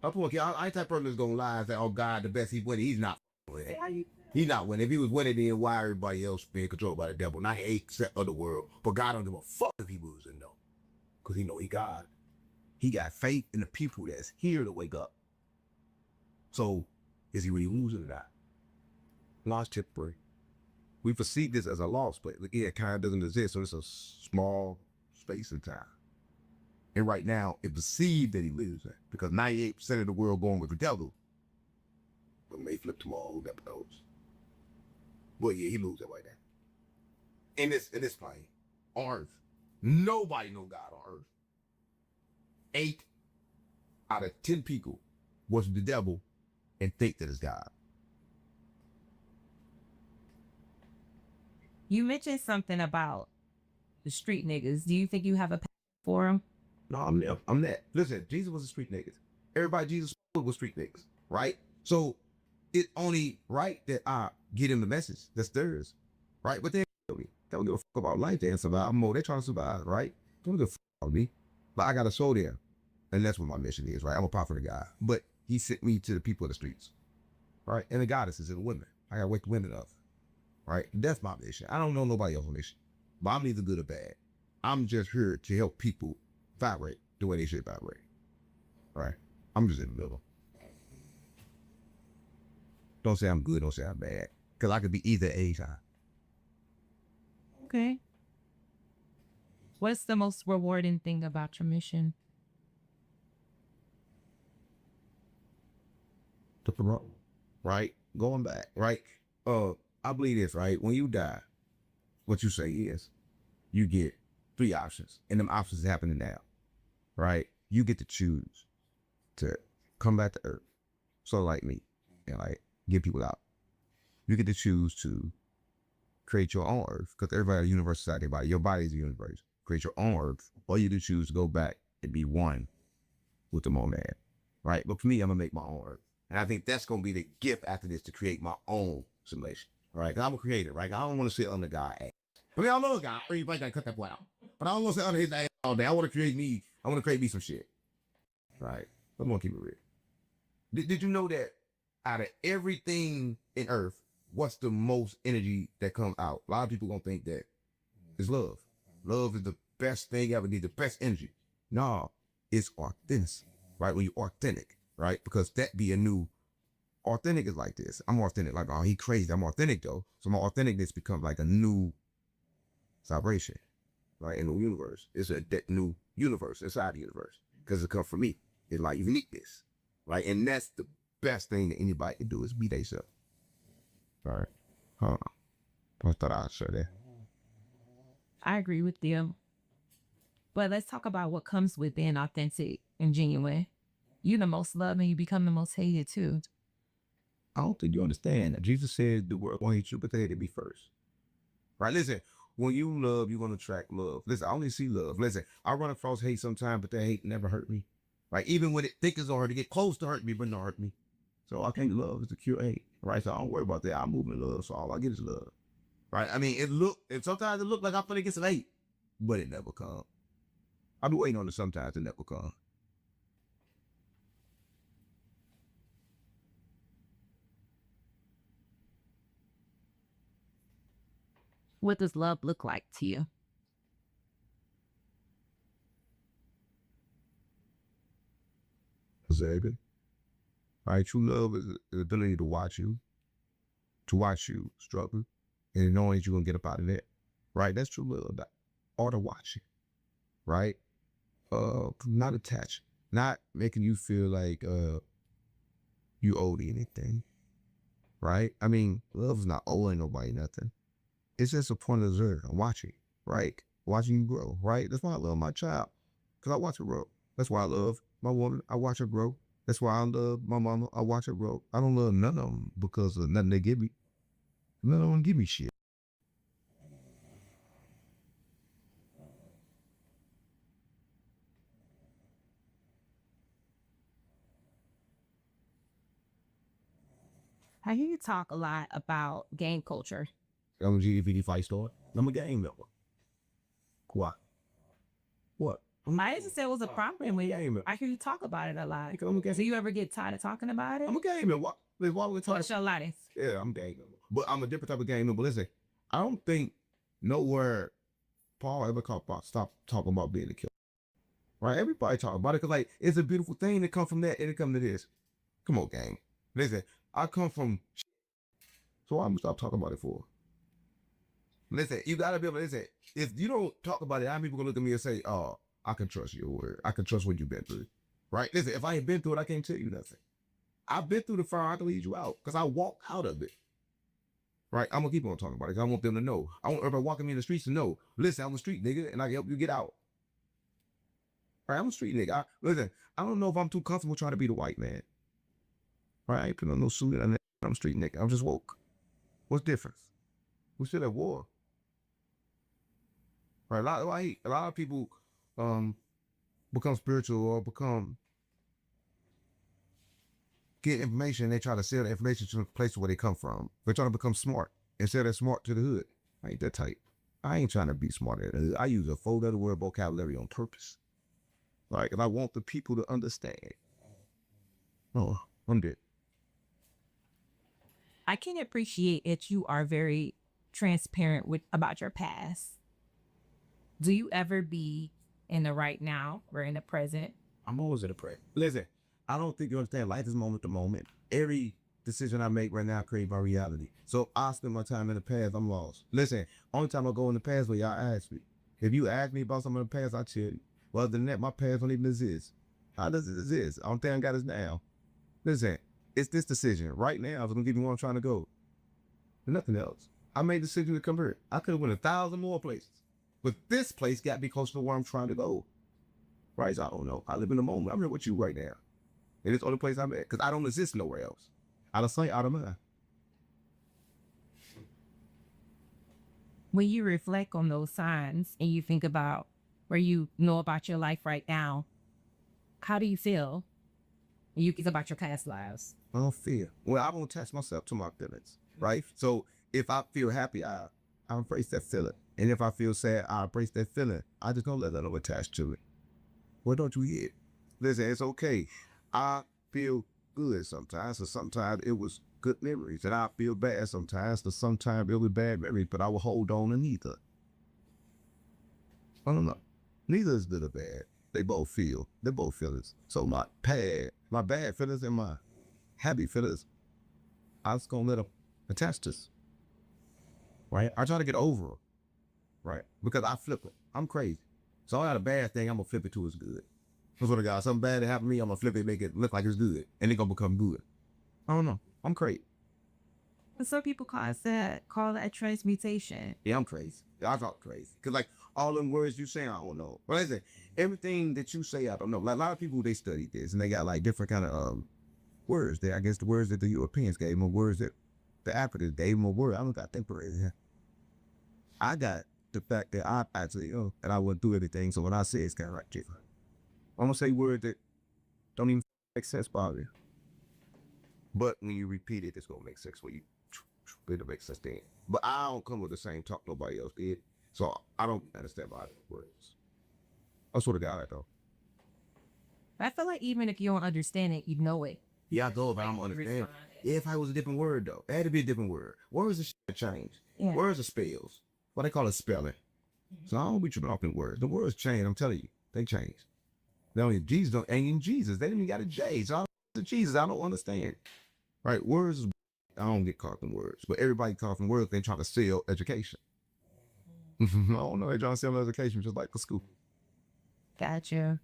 I ain't that person that's going to lie and say, oh, God, the best he's winning. He's not winning. He's not winning. If he was winning, then why everybody else being controlled by the devil? 98% of the world. But God don't give a fuck if he losing, though. Because he know he God. He got faith in the people that's here to wake up. So, is he really losing or not? Loss temporary. We perceive this as a loss, but it kind of doesn't exist. So it's a small space and time. And right now, it perceived that he losing because 98% of the world going with the devil. But may flip tomorrow, who never knows. Well, yeah, he losing right now. In this plane, on Earth, nobody know God on Earth. 8 out of 10 people worship the devil and think that it's God. You mentioned something about the street niggas. Do you think you have a for them? No, I'm that. Listen, Jesus was a street niggas. Everybody Jesus was street niggas, right? So it's only right that I get him the message that's theirs, right? But they don't give a fuck about life. They ain't survive more. They trying to survive, right? Don't give a fuck about me. But I got to show them. And that's what my mission is, right? I'm a prophet of God. But he sent me to the people of the streets, right? And the goddesses and the women. I got to wake the women up, right? That's my mission. I don't know nobody else's mission. But I'm neither good or bad. I'm just here to help people vibrate the way they should vibrate, right? I'm just in the middle. Don't say I'm good, don't say I'm bad. Because I could be either a side. Okay. What's the most rewarding thing about your mission? The parole, right? Going back, right? I believe this, right? When you die, what you say is, you get 3 options, and them options is happening now, right? You get to choose to come back to Earth, so like me, and like get people out. You get to choose to create your own Earth, because everybody has a universe inside their body. Your body is a universe. Create your own Earth, or you can choose to go back and be one with the monad, right? But for me, I'm gonna make my own Earth. And I think that's going to be the gift after this, to create my own simulation, right? Because I'm a creator, right? I don't want to sit under God's ass. I mean, I love God. Everybody got to cut that boy out. But I don't want to sit under his ass all day. I want to create me. I want to create me some shit, right? I'm going to keep it real. Did you know that out of everything in Earth, what's the most energy that comes out? A lot of people going to think that it's love. Love is the best thing ever. Need the best energy. No, it's authentic, right? When you're authentic. Right? Because that be a new authentic is like this. I'm authentic, like, oh, he crazy. I'm authentic though. So my authenticness becomes like a new vibration, right? In the universe. It's a new universe inside the universe. Because it comes from me. It's like uniqueness. Right? And that's the best thing that anybody can do is be themselves. All right. Hold on. I thought I'd share that. I agree with you. But let's talk about what comes with being authentic and genuine. You the most loved and you become the most hated too. I don't think you understand that. Jesus said the world won't hate you, but they hated me first. Right? Listen, when you love, you're going to attract love. Listen, I only see love. Listen, I run across hate sometimes, but that hate never hurt me. Right? Even when it think it's hard to get close to hurt me, but not hurt me. So I can't love is the cure hate. Right? So I don't worry about that. I move in love, so all I get is love. Right? I mean, and sometimes it look like I'm finna get some hate, but it never comes. I be waiting on it sometimes, it never comes. What does love look like to you? Zagan. Right? True love is the ability to watch you struggle, and knowing that you're gonna get up out of that. Right? That's true love. Or to watch it. Right? Not attached. Not making you feel like you owed anything, right? I mean, love's not owing nobody nothing. It's just a point of observing, watching, right? Watching you grow, right? That's why I love my child, because I watch her grow. That's why I love my woman. I watch her grow. That's why I love my mama. I watch her grow. I don't love none of them because of nothing they give me. None of them give me shit. I hear you talk a lot about gang culture. I'm a GDP fight store. I'm a gang member. What? What? I just said it was a problem with Game member. I hear you talk about it a lot. I'm a gang. So you ever get tired of talking about it? I'm a gang member. Why we talking? What's your latest? Yeah, I'm a gang member. But I'm a different type of gang member. Listen, I don't think nowhere Paul ever stop talking about being a killer. Right? Everybody talk about it because like it's a beautiful thing to come from that and to come to this. Come on, gang. Listen, I come from so I'm gonna stop talking about it for. Listen, you gotta be able to listen. If you don't talk about it, how many people gonna look at me and say, "Oh, I can trust your word. I can trust what you've been through." Right? Listen, if I ain't been through it, I can't tell you nothing. I've been through the fire. I can lead you out because I walked out of it. Right? I'm gonna keep on talking about it. I want them to know. I want everybody walking me in the streets to know. Listen, I'm a street nigga, and I can help you get out. Right? I'm a street nigga. Listen, I don't know if I'm too comfortable trying to be the white man. Right? I ain't putting on no suit. I'm a street nigga. I'm just woke. What's the difference? We still at war. Right? A lot of people become spiritual or get information. They try to sell the information to the place where they come from. They're trying to become smart and sell that smart to the hood. I ain't that type. I ain't trying to be smart at the hood. I use a 4-letter word vocabulary on purpose. Like, and I want the people to understand. Oh, I'm dead. I can appreciate that you are very transparent about your past. Do you ever be in the right now or in the present? I'm always in the present. Listen, I don't think you understand. Life is moment to moment. Every decision I make right now create my reality. So if I spend my time in the past, I'm lost. Listen, only time I go in the past where y'all ask me. If you ask me about something in the past, I tell you. Well, other than that, my past don't even exist. How does it exist? The only thing I got is now. Listen, it's this decision. Right now, it's gonna give me where I'm trying to go. And nothing else. I made the decision to come here. I could have went 1,000 more places. But this place got me close to where I'm trying to go. Right? So I don't know. I live in the moment. I'm here with you right now. And it's the only place I'm at. Because I don't exist nowhere else. Out of sight, out of mind. When you reflect on those signs and you think about where you know about your life right now, how do you feel when you think about your past lives? I don't feel. Well, I don't attach myself to my feelings. Right? So if I feel happy, I embrace that feeling. And if I feel sad, I embrace that feeling. I just don't let that attach to it. What don't you get? Listen, it's okay. I feel good sometimes, so sometimes it was good memories. And I feel bad sometimes, so sometimes it was bad memories, but I will hold on to neither. I don't know. Neither is good or bad. They both feel. They're both feelings. So my bad feelings and my happy feelings, I was gonna let them attach to us. Right? I try to get over them. Right? Because I flip it. I'm crazy. So I got a bad thing, I'm gonna flip it to it's good. That's what I got. Something bad that happened to me, I'm gonna flip it, make it look like it's good. And it's gonna become good. I don't know. I'm crazy. But some people call that transmutation. Yeah, I'm crazy. I talk crazy. Cause like all them words you say, I don't know. But I say, everything that you say, I don't know. Like a lot of people, they study this and they got like different kind of words there. I guess the words that the Europeans gave them, words that the Africans gave them a word. I don't got that word here. I got the fact that I actually, and I wouldn't do everything. So when I say it's kind of right, different. I'm gonna say words that don't even make sense probably. But when you repeat it, it's gonna make sense when you it'll make sense then. But I don't come with the same talk nobody else did. So I don't understand my words. I sort of got it though. I feel like even if you don't understand it, you know it. Yeah, I go, but I don't understand. Yeah, if I was a different word though, it had to be a different word. Words are shit change. Yeah. Words are spells. What they call it spelling. So I don't be tripping off in words. The words change. I'm telling you, they change. They only Jesus ain't in Jesus. They didn't even got a J. So I don't Jesus. I don't understand. Right? Words. I don't get caught in words, but everybody caught in words. They try to sell education. I don't know. They trying to sell education just like the school. Gotcha.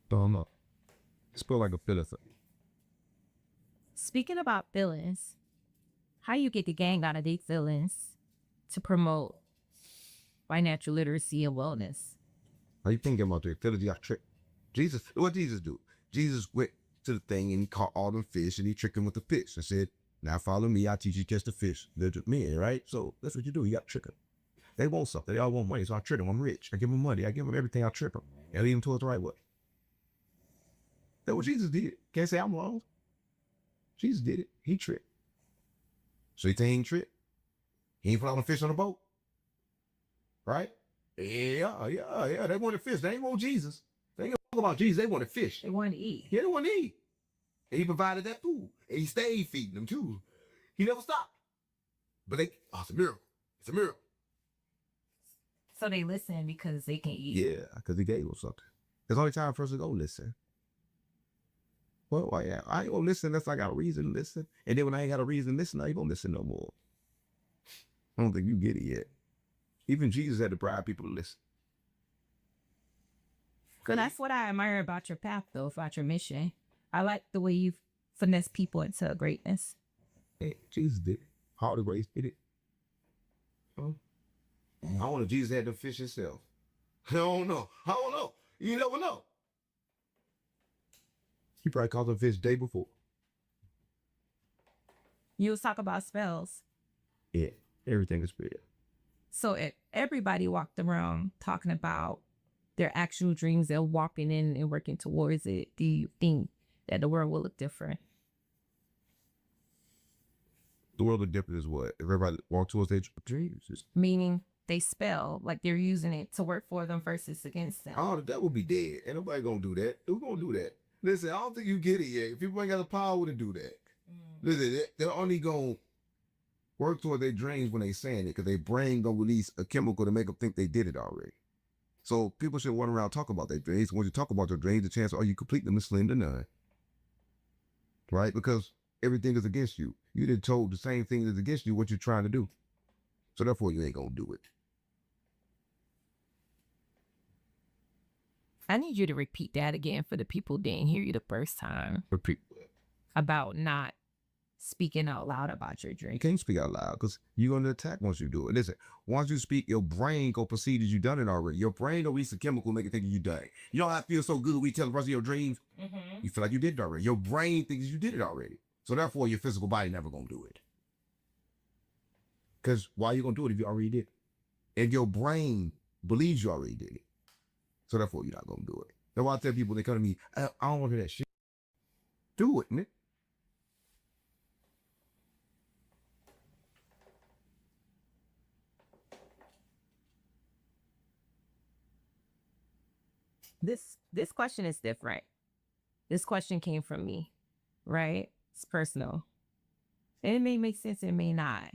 Don't know. Spell like a philosopher. Speaking about feelings, how you get the gang out of their feelings to promote financial literacy and wellness? How you think about their feelings? You got tricked. Jesus, what Jesus do? Jesus went to the thing and he caught all them fish and he tricked them with the fish and said, now follow me, I'll teach you to catch the fish. They're just men, right? So that's what you do. You got to trick them. They want something. They all want money. So I trick them. I'm rich. I give them money. I give them everything. I trick them. And I lead them towards the right way. That's what Jesus did. Can't say I'm wrong. Jesus did it. He tricked. So you think he ain't tricked? He ain't put all the fish on the boat. Right? Yeah. They wanted fish. They ain't want Jesus. They ain't talk about Jesus. They wanted fish. They want to eat. Yeah, they wanted to eat. And he provided that food. And he stayed feeding them too. He never stopped. But it's a miracle. It's a miracle. So they listen because they can eat. Yeah, because he gave them something. There's only time for us to go listen. Well, yeah, I ain't gonna listen unless I got a reason to listen. And then when I ain't got a reason to listen, I ain't gonna listen no more. I don't think you get it yet. Even Jesus had to bribe people to listen. So that's what I admire about your path, though, about your mission. I like the way you finesse people into greatness. Hey, Jesus did it. All the grace did it. I wonder if Jesus had them fish himself. I don't know. You never know. He probably caught them fish day before. You was talking about spells. Yeah, everything is spell. So if everybody walked around talking about their actual dreams, they're walking in and working towards it, do you think that the world will look different? The world of different is what? If everybody walk towards their dreams. Meaning they spell, like they're using it to work for them versus against them. Oh, the devil be dead. Ain't nobody gonna do that. Who gonna do that? Listen, I don't think you get it yet. People ain't got the power to do that. Listen, they're only gonna work toward their dreams when they saying it, because their brain gonna release a chemical to make them think they did it already. So people should run around talk about their dreams. When you talk about your dreams, the chance are you complete them is slim to none. Right? Because everything is against you. You done told the same thing that's against you what you're trying to do. So therefore you ain't gonna do it. I need you to repeat that again for the people who didn't hear you the first time. Repeat. About not speaking out loud about your You dream. can't speak out loud because you're going to attack once you do it. Listen, once you speak, your brain go perceive that you done it already. Your brain gonna release a chemical make it think you done it. You know how it feels so good when we tell the rest of your dreams? You feel like you did it already. Your brain thinks you did it already. So therefore your physical body never gonna do it. Because why you gonna do it if you already did it? If your brain believes you already did it. So therefore you're not gonna do it. That's why I tell people, they come to me, I don't want to hear that shit. Do it, man. This question is different. This question came from me, right? It's personal. And it may make sense, it may not.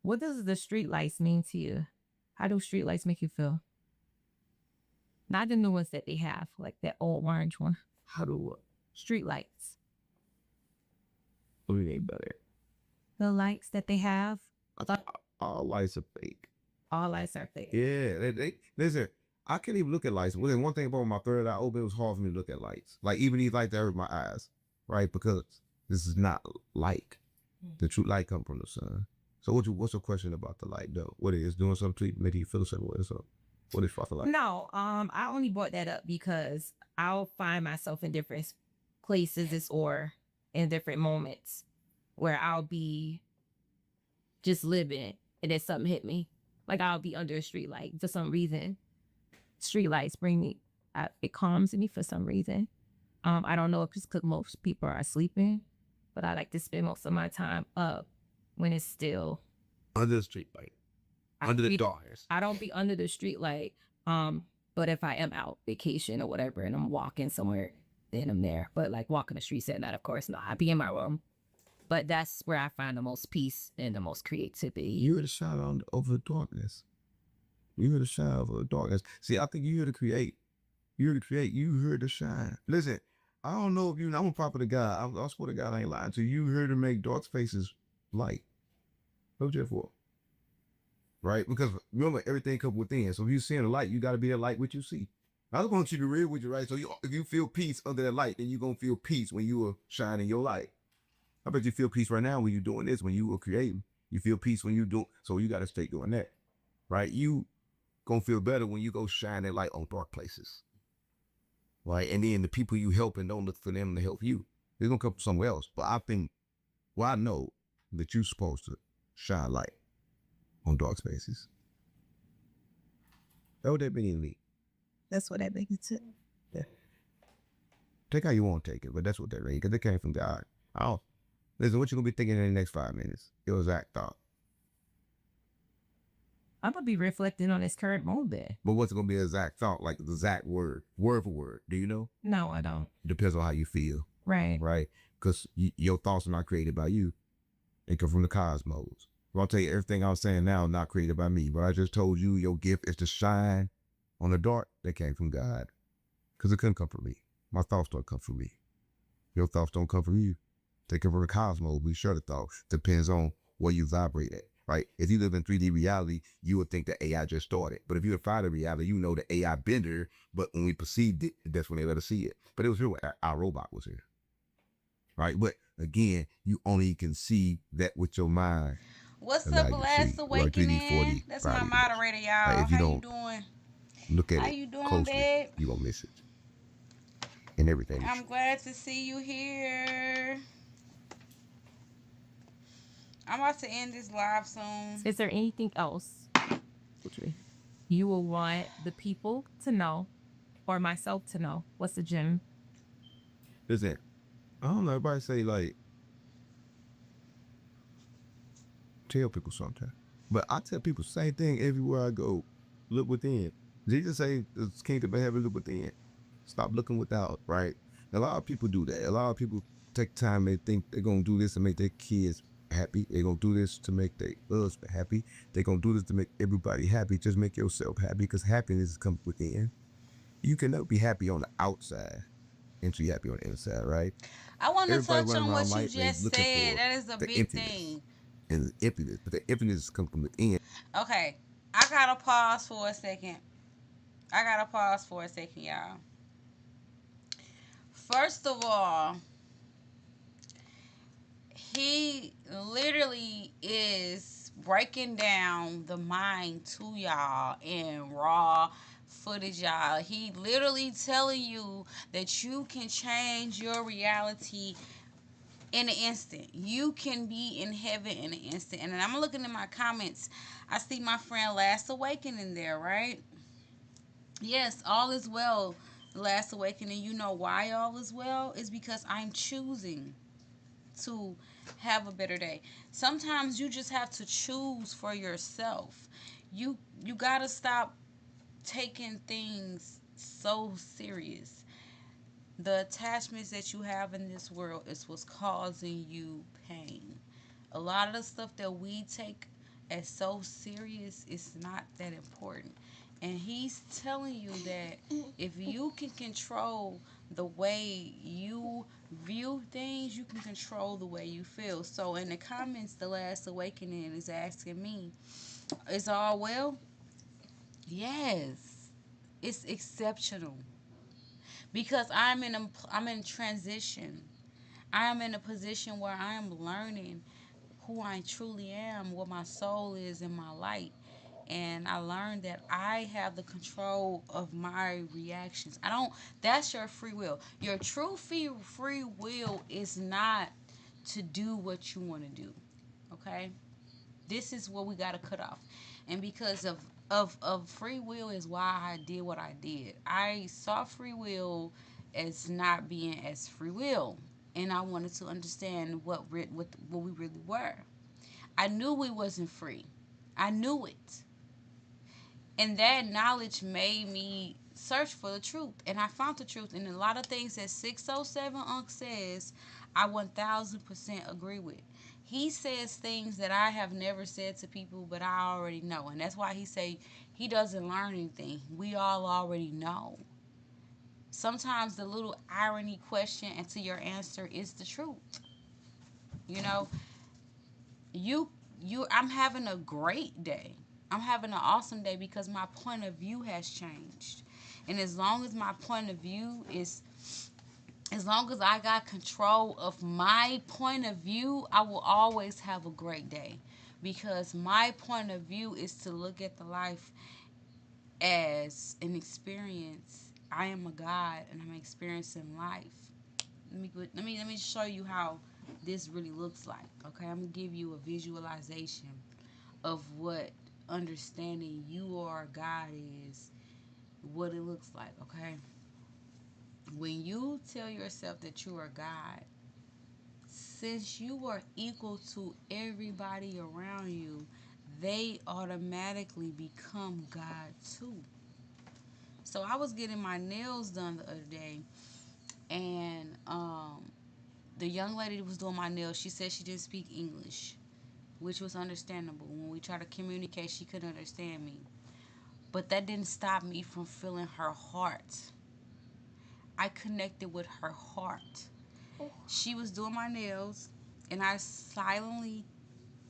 What does the street lights mean to you? How do street lights make you feel? Not the new ones that they have, like that old orange one. How do what? Street lights. What do you mean better? The lights that they have. All lights are fake. All lights are fake. Yeah, they listen. I can't even look at lights. Well, one thing about my third eye open, it was hard for me to look at lights. Like even these lights that hurt my eyes, right? Because this is not light. The true light comes from the sun. So what's your question about the light though? What it is doing something to make you feel a certain way? So what is fucking light? No, I only brought that up because I'll find myself in different places or in different moments where I'll be just living and then something hit me. Like I'll be under a street light for some reason. Street lights bring me, it calms me for some reason. I don't know if it's because most people are sleeping, but I like to spend most of my time up when it's still Under the street light. Under the darkness. I don't be under the street light. But if I am out vacation or whatever and I'm walking somewhere, then I'm there. But like walking the streets at night, of course, no, I be in my room. But that's where I find the most peace and the most creativity. You're the shadow over the darkness. You're the shadow over the darkness. See, I think you're here to create. You're here to create. You here to shine. Listen, I don't know if I'm a popular guy. I swear to God, I ain't lying to you. You here to make dark spaces light. What you here for? Right? Because remember, everything comes within. So if you're seeing the light, you got to be that light what you see. I just want you to be real with you, right? So if you feel peace under that light, then you're going to feel peace when you are shining your light. I bet you feel peace right now when you're doing this, when you were creating. You feel peace when you do, so you got to stay doing that, right? You gonna feel better when you go shine that light on dark places, right? And then the people you help and don't look for them to help you, they're gonna come from somewhere else. But I think, well, I know that you're supposed to shine light on dark spaces. That what that mean, Lee? That's what that makes it. Yeah. Take how you want to take it, but that's what that means because it came from God. Oh, listen, what you gonna be thinking in the next 5 minutes? Your exact thought. I'm gonna be reflecting on this current moment. But what's gonna be an exact thought, like the exact word for word? Do you know? No, I don't. Depends on how you feel, Right. right? Because your thoughts are not created by you; they come from the cosmos. Well, I'll tell you, everything I was saying now is not created by me. But I just told you, your gift is to shine on the dark. That came from God, because it couldn't come from me. My thoughts don't come from me. Your thoughts don't come from you. They come from the cosmos. We share the thoughts. Depends on where you vibrate at, right? If you live in 3D reality, you would think that AI just started. But if you're in 5D reality, you know the AI bender. But when we perceived it, that's when they let us see it. But it was here when our robot was here, right? But again, you only can see that with your mind. What's Allow up, you to Last see, like 3D, Awakening? 4D, That's my 5D. moderator, y'all. Right? If you How you don't doing? look at How it you doing, closely, babe? you gonna miss it and everything. I'm glad to see you here. I'm about to end this live soon. Is there anything else you will want the people to know or myself to know? What's the gem? Listen, I don't know. Everybody say like, tell people something, but I tell people the same thing everywhere I go. Look within. Jesus say the kingdom of heaven look within. Stop looking without. Right. A lot of people do that. A lot of people take time. They think they're gonna do this to make their kids happy. They're gonna do this to make their husband happy. They're gonna do this to make everybody happy. Just make yourself happy, because happiness comes within. You can never be happy on the outside until you're happy on the inside, right? I want to Everybody touch running on around what you life, they just looking said. for That is a the big emptiness thing. and the emptiness, but the emptiness comes from within. Okay, I gotta pause for a second. Y'all. First of all, he literally is breaking down the mind to y'all in raw footage, y'all. He literally telling you that you can change your reality in an instant. You can be in heaven in an instant. And then I'm looking at my comments. I see my friend Last Awakening there, right? Yes, all is well, Last Awakening. You know why all is well? Is because I'm choosing to have a better day. Sometimes you just have to choose for yourself. You got to stop taking things so serious. The attachments that you have in this world is what's causing you pain. A lot of the stuff that we take as so serious is not that important. And he's telling you that if you can control the way you view things, you can control the way you feel. So in the comments, the Last Awakening is asking me, is all well? Yes. It's exceptional because I'm in transition. I am in a position where I am learning who I truly am, what my soul is in my light. And I learned that I have the control of my reactions. I don't, that's your free will. Your true free will is not to do what you want to do. Okay? This is what we got to cut off. And because of free will is why I did what I did. I saw free will as not being as free will, and I wanted to understand what we really were. I knew we wasn't free. I knew it. And that knowledge made me search for the truth. And I found the truth. And a lot of things that 607 Unc says, I 1000% agree with. He says things that I have never said to people, but I already know. And that's why he say he doesn't learn anything. We all already know. Sometimes the little irony question into your answer is the truth. You know, you I'm having a great day. I'm having an awesome day because my point of view has changed. And as long as my point of view is As long as I got control of my point of view, I will always have a great day. Because my point of view is to look at the life as an experience. I am a God and I'm experiencing life. Let me show you how this really looks like. Okay, I'm gonna give you a visualization of what understanding you are God is, what it looks like. Okay, when you tell yourself that you are God, since you are equal to everybody around you, they automatically become God too. So I was getting my nails done the other day, and the young lady that was doing my nails, she said she didn't speak English, which was understandable. When we tried to communicate, she couldn't understand me. But that didn't stop me from feeling her heart. I connected with her heart. She was doing my nails, and I silently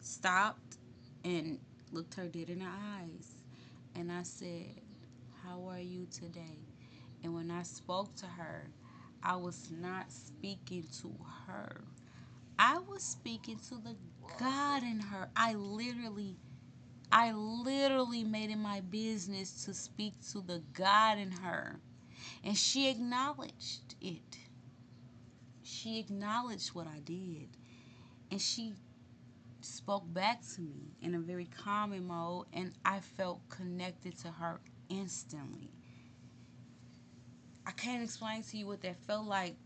stopped and looked her dead in the eyes. And I said, "How are you today?" And when I spoke to her, I was not speaking to her. I was speaking to the God in her. I literally made it my business to speak to the God in her. And she acknowledged it. She acknowledged what I did. And she spoke back to me in a very calming mode. And I felt connected to her instantly. I can't explain to you what that felt like.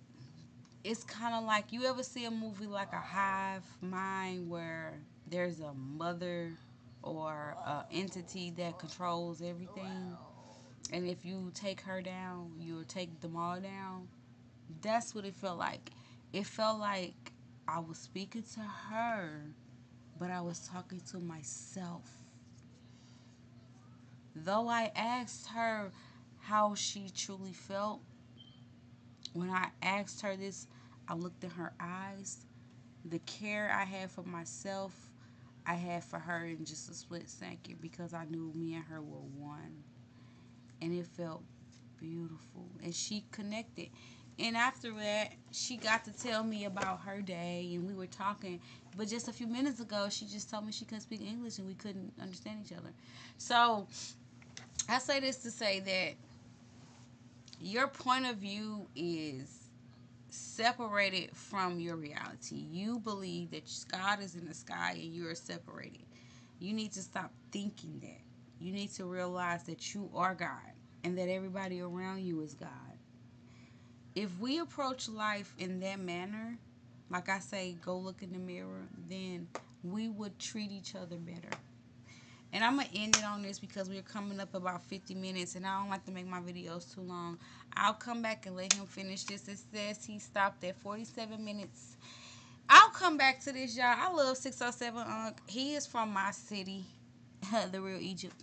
It's kind of like, you ever see a movie like a hive mind where there's a mother or a entity that controls everything, and if you take her down, you'll take them all down. That's what it felt like. It felt like I was speaking to her, but I was talking to myself. Though I asked her how she truly felt, when I asked her this, I looked in her eyes. The care I had for myself, I had for her in just a split second, because I knew me and her were one. And it felt beautiful. And she connected. And after that, she got to tell me about her day, and we were talking. But just a few minutes ago, she just told me she couldn't speak English and we couldn't understand each other. So I say this to say that your point of view is separated from your reality. You believe that God is in the sky and you are separated. You need to stop thinking that. You need to realize that you are God and that everybody around you is God. If we approach life in that manner, like I say, go look in the mirror, then we would treat each other better. And I'm going to end it on this because we're coming up about 50 minutes and I don't like to make my videos too long. I'll come back and let him finish this. It says he stopped at 47 minutes. I'll come back to this, y'all. I love 607 Unc. He is from my city, the real Egypt.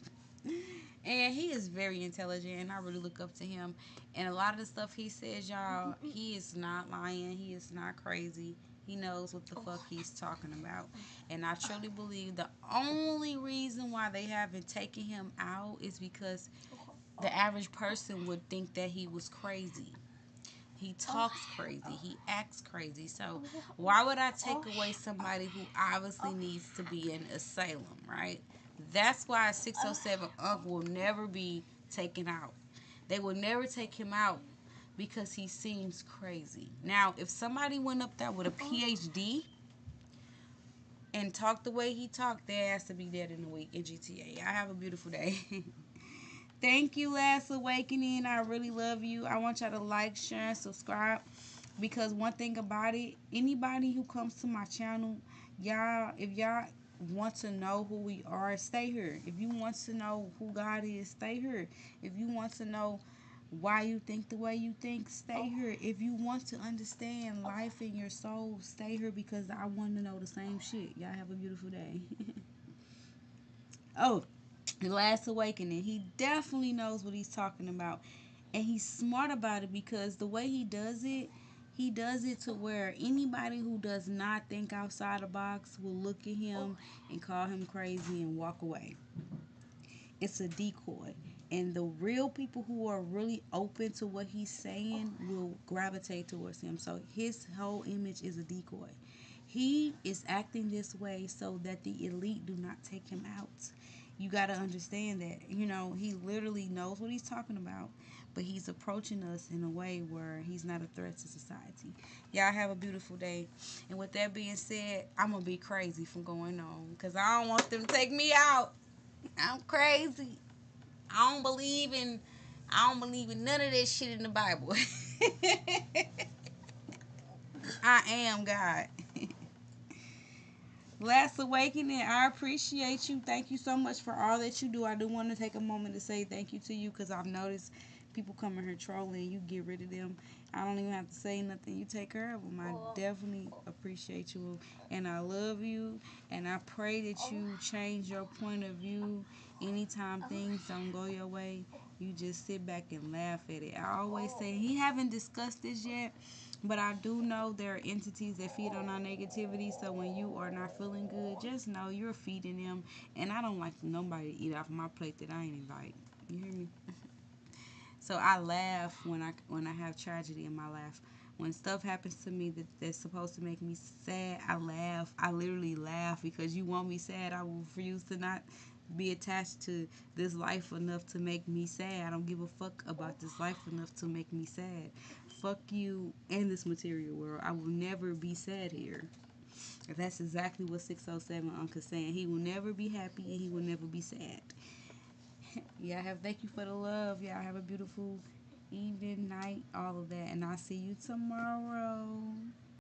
And he is very intelligent and I really look up to him. And a lot of the stuff he says, y'all, he is not lying. He is not crazy. He knows what the fuck he's talking about. And I truly believe the only reason why they haven't taken him out is because the average person would think that he was crazy. He talks crazy. He acts crazy. So why would I take away somebody who obviously needs to be in asylum, right? That's why 607 Unc will never be taken out. They will never take him out because he seems crazy. Now, if somebody went up there with a PhD and talked the way he talked, they has to be dead in a week in GTA. I have a beautiful day. Thank you, Last Awakening. I really love you. I want y'all to like, share, and subscribe. Because one thing about it, anybody who comes to my channel, y'all, if y'all want to know who we are, stay here. If you want to know who God is, stay here. If you want to know why you think the way you think, stay here. If you want to understand life in your soul, stay here because I want to know the same shit. Y'all have a beautiful day. Oh, the Last Awakening. He definitely knows what he's talking about. And he's smart about it because the way he does it to where anybody who does not think outside the box will look at him and call him crazy and walk away. It's a decoy. And the real people who are really open to what he's saying will gravitate towards him. So his whole image is a decoy. He is acting this way so that the elite do not take him out. You got to understand that. He literally knows what he's talking about, but he's approaching us in a way where he's not a threat to society. Y'all have a beautiful day. And with that being said, I'm going to be crazy from going on because I don't want them to take me out. I'm crazy. I don't believe in none of that shit in the Bible. I am God. Last Awakening, I appreciate you. Thank you so much for all that you do. I do want to take a moment to say thank you to you because I've noticed people come in here trolling. You get rid of them. I don't even have to say nothing. You take care of them. I definitely appreciate you. And I love you. And I pray that you change your point of view anytime things don't go your way. You just sit back and laugh at it. I always say, he haven't discussed this yet, but I do know there are entities that feed on our negativity. So when you are not feeling good, just know you're feeding them. And I don't like nobody to eat off my plate that I ain't invite. You hear me? So I laugh when I have tragedy in my life. When stuff happens to me that's supposed to make me sad, I laugh. I literally laugh because you want me sad. I will refuse to not be attached to this life enough to make me sad. I don't give a fuck about this life enough to make me sad. Fuck you and this material world. I will never be sad here. That's exactly what 607 Uncle's saying. He will never be happy and he will never be sad. Thank you for the love. Y'all have a beautiful evening, night, all of that. And I'll see you tomorrow.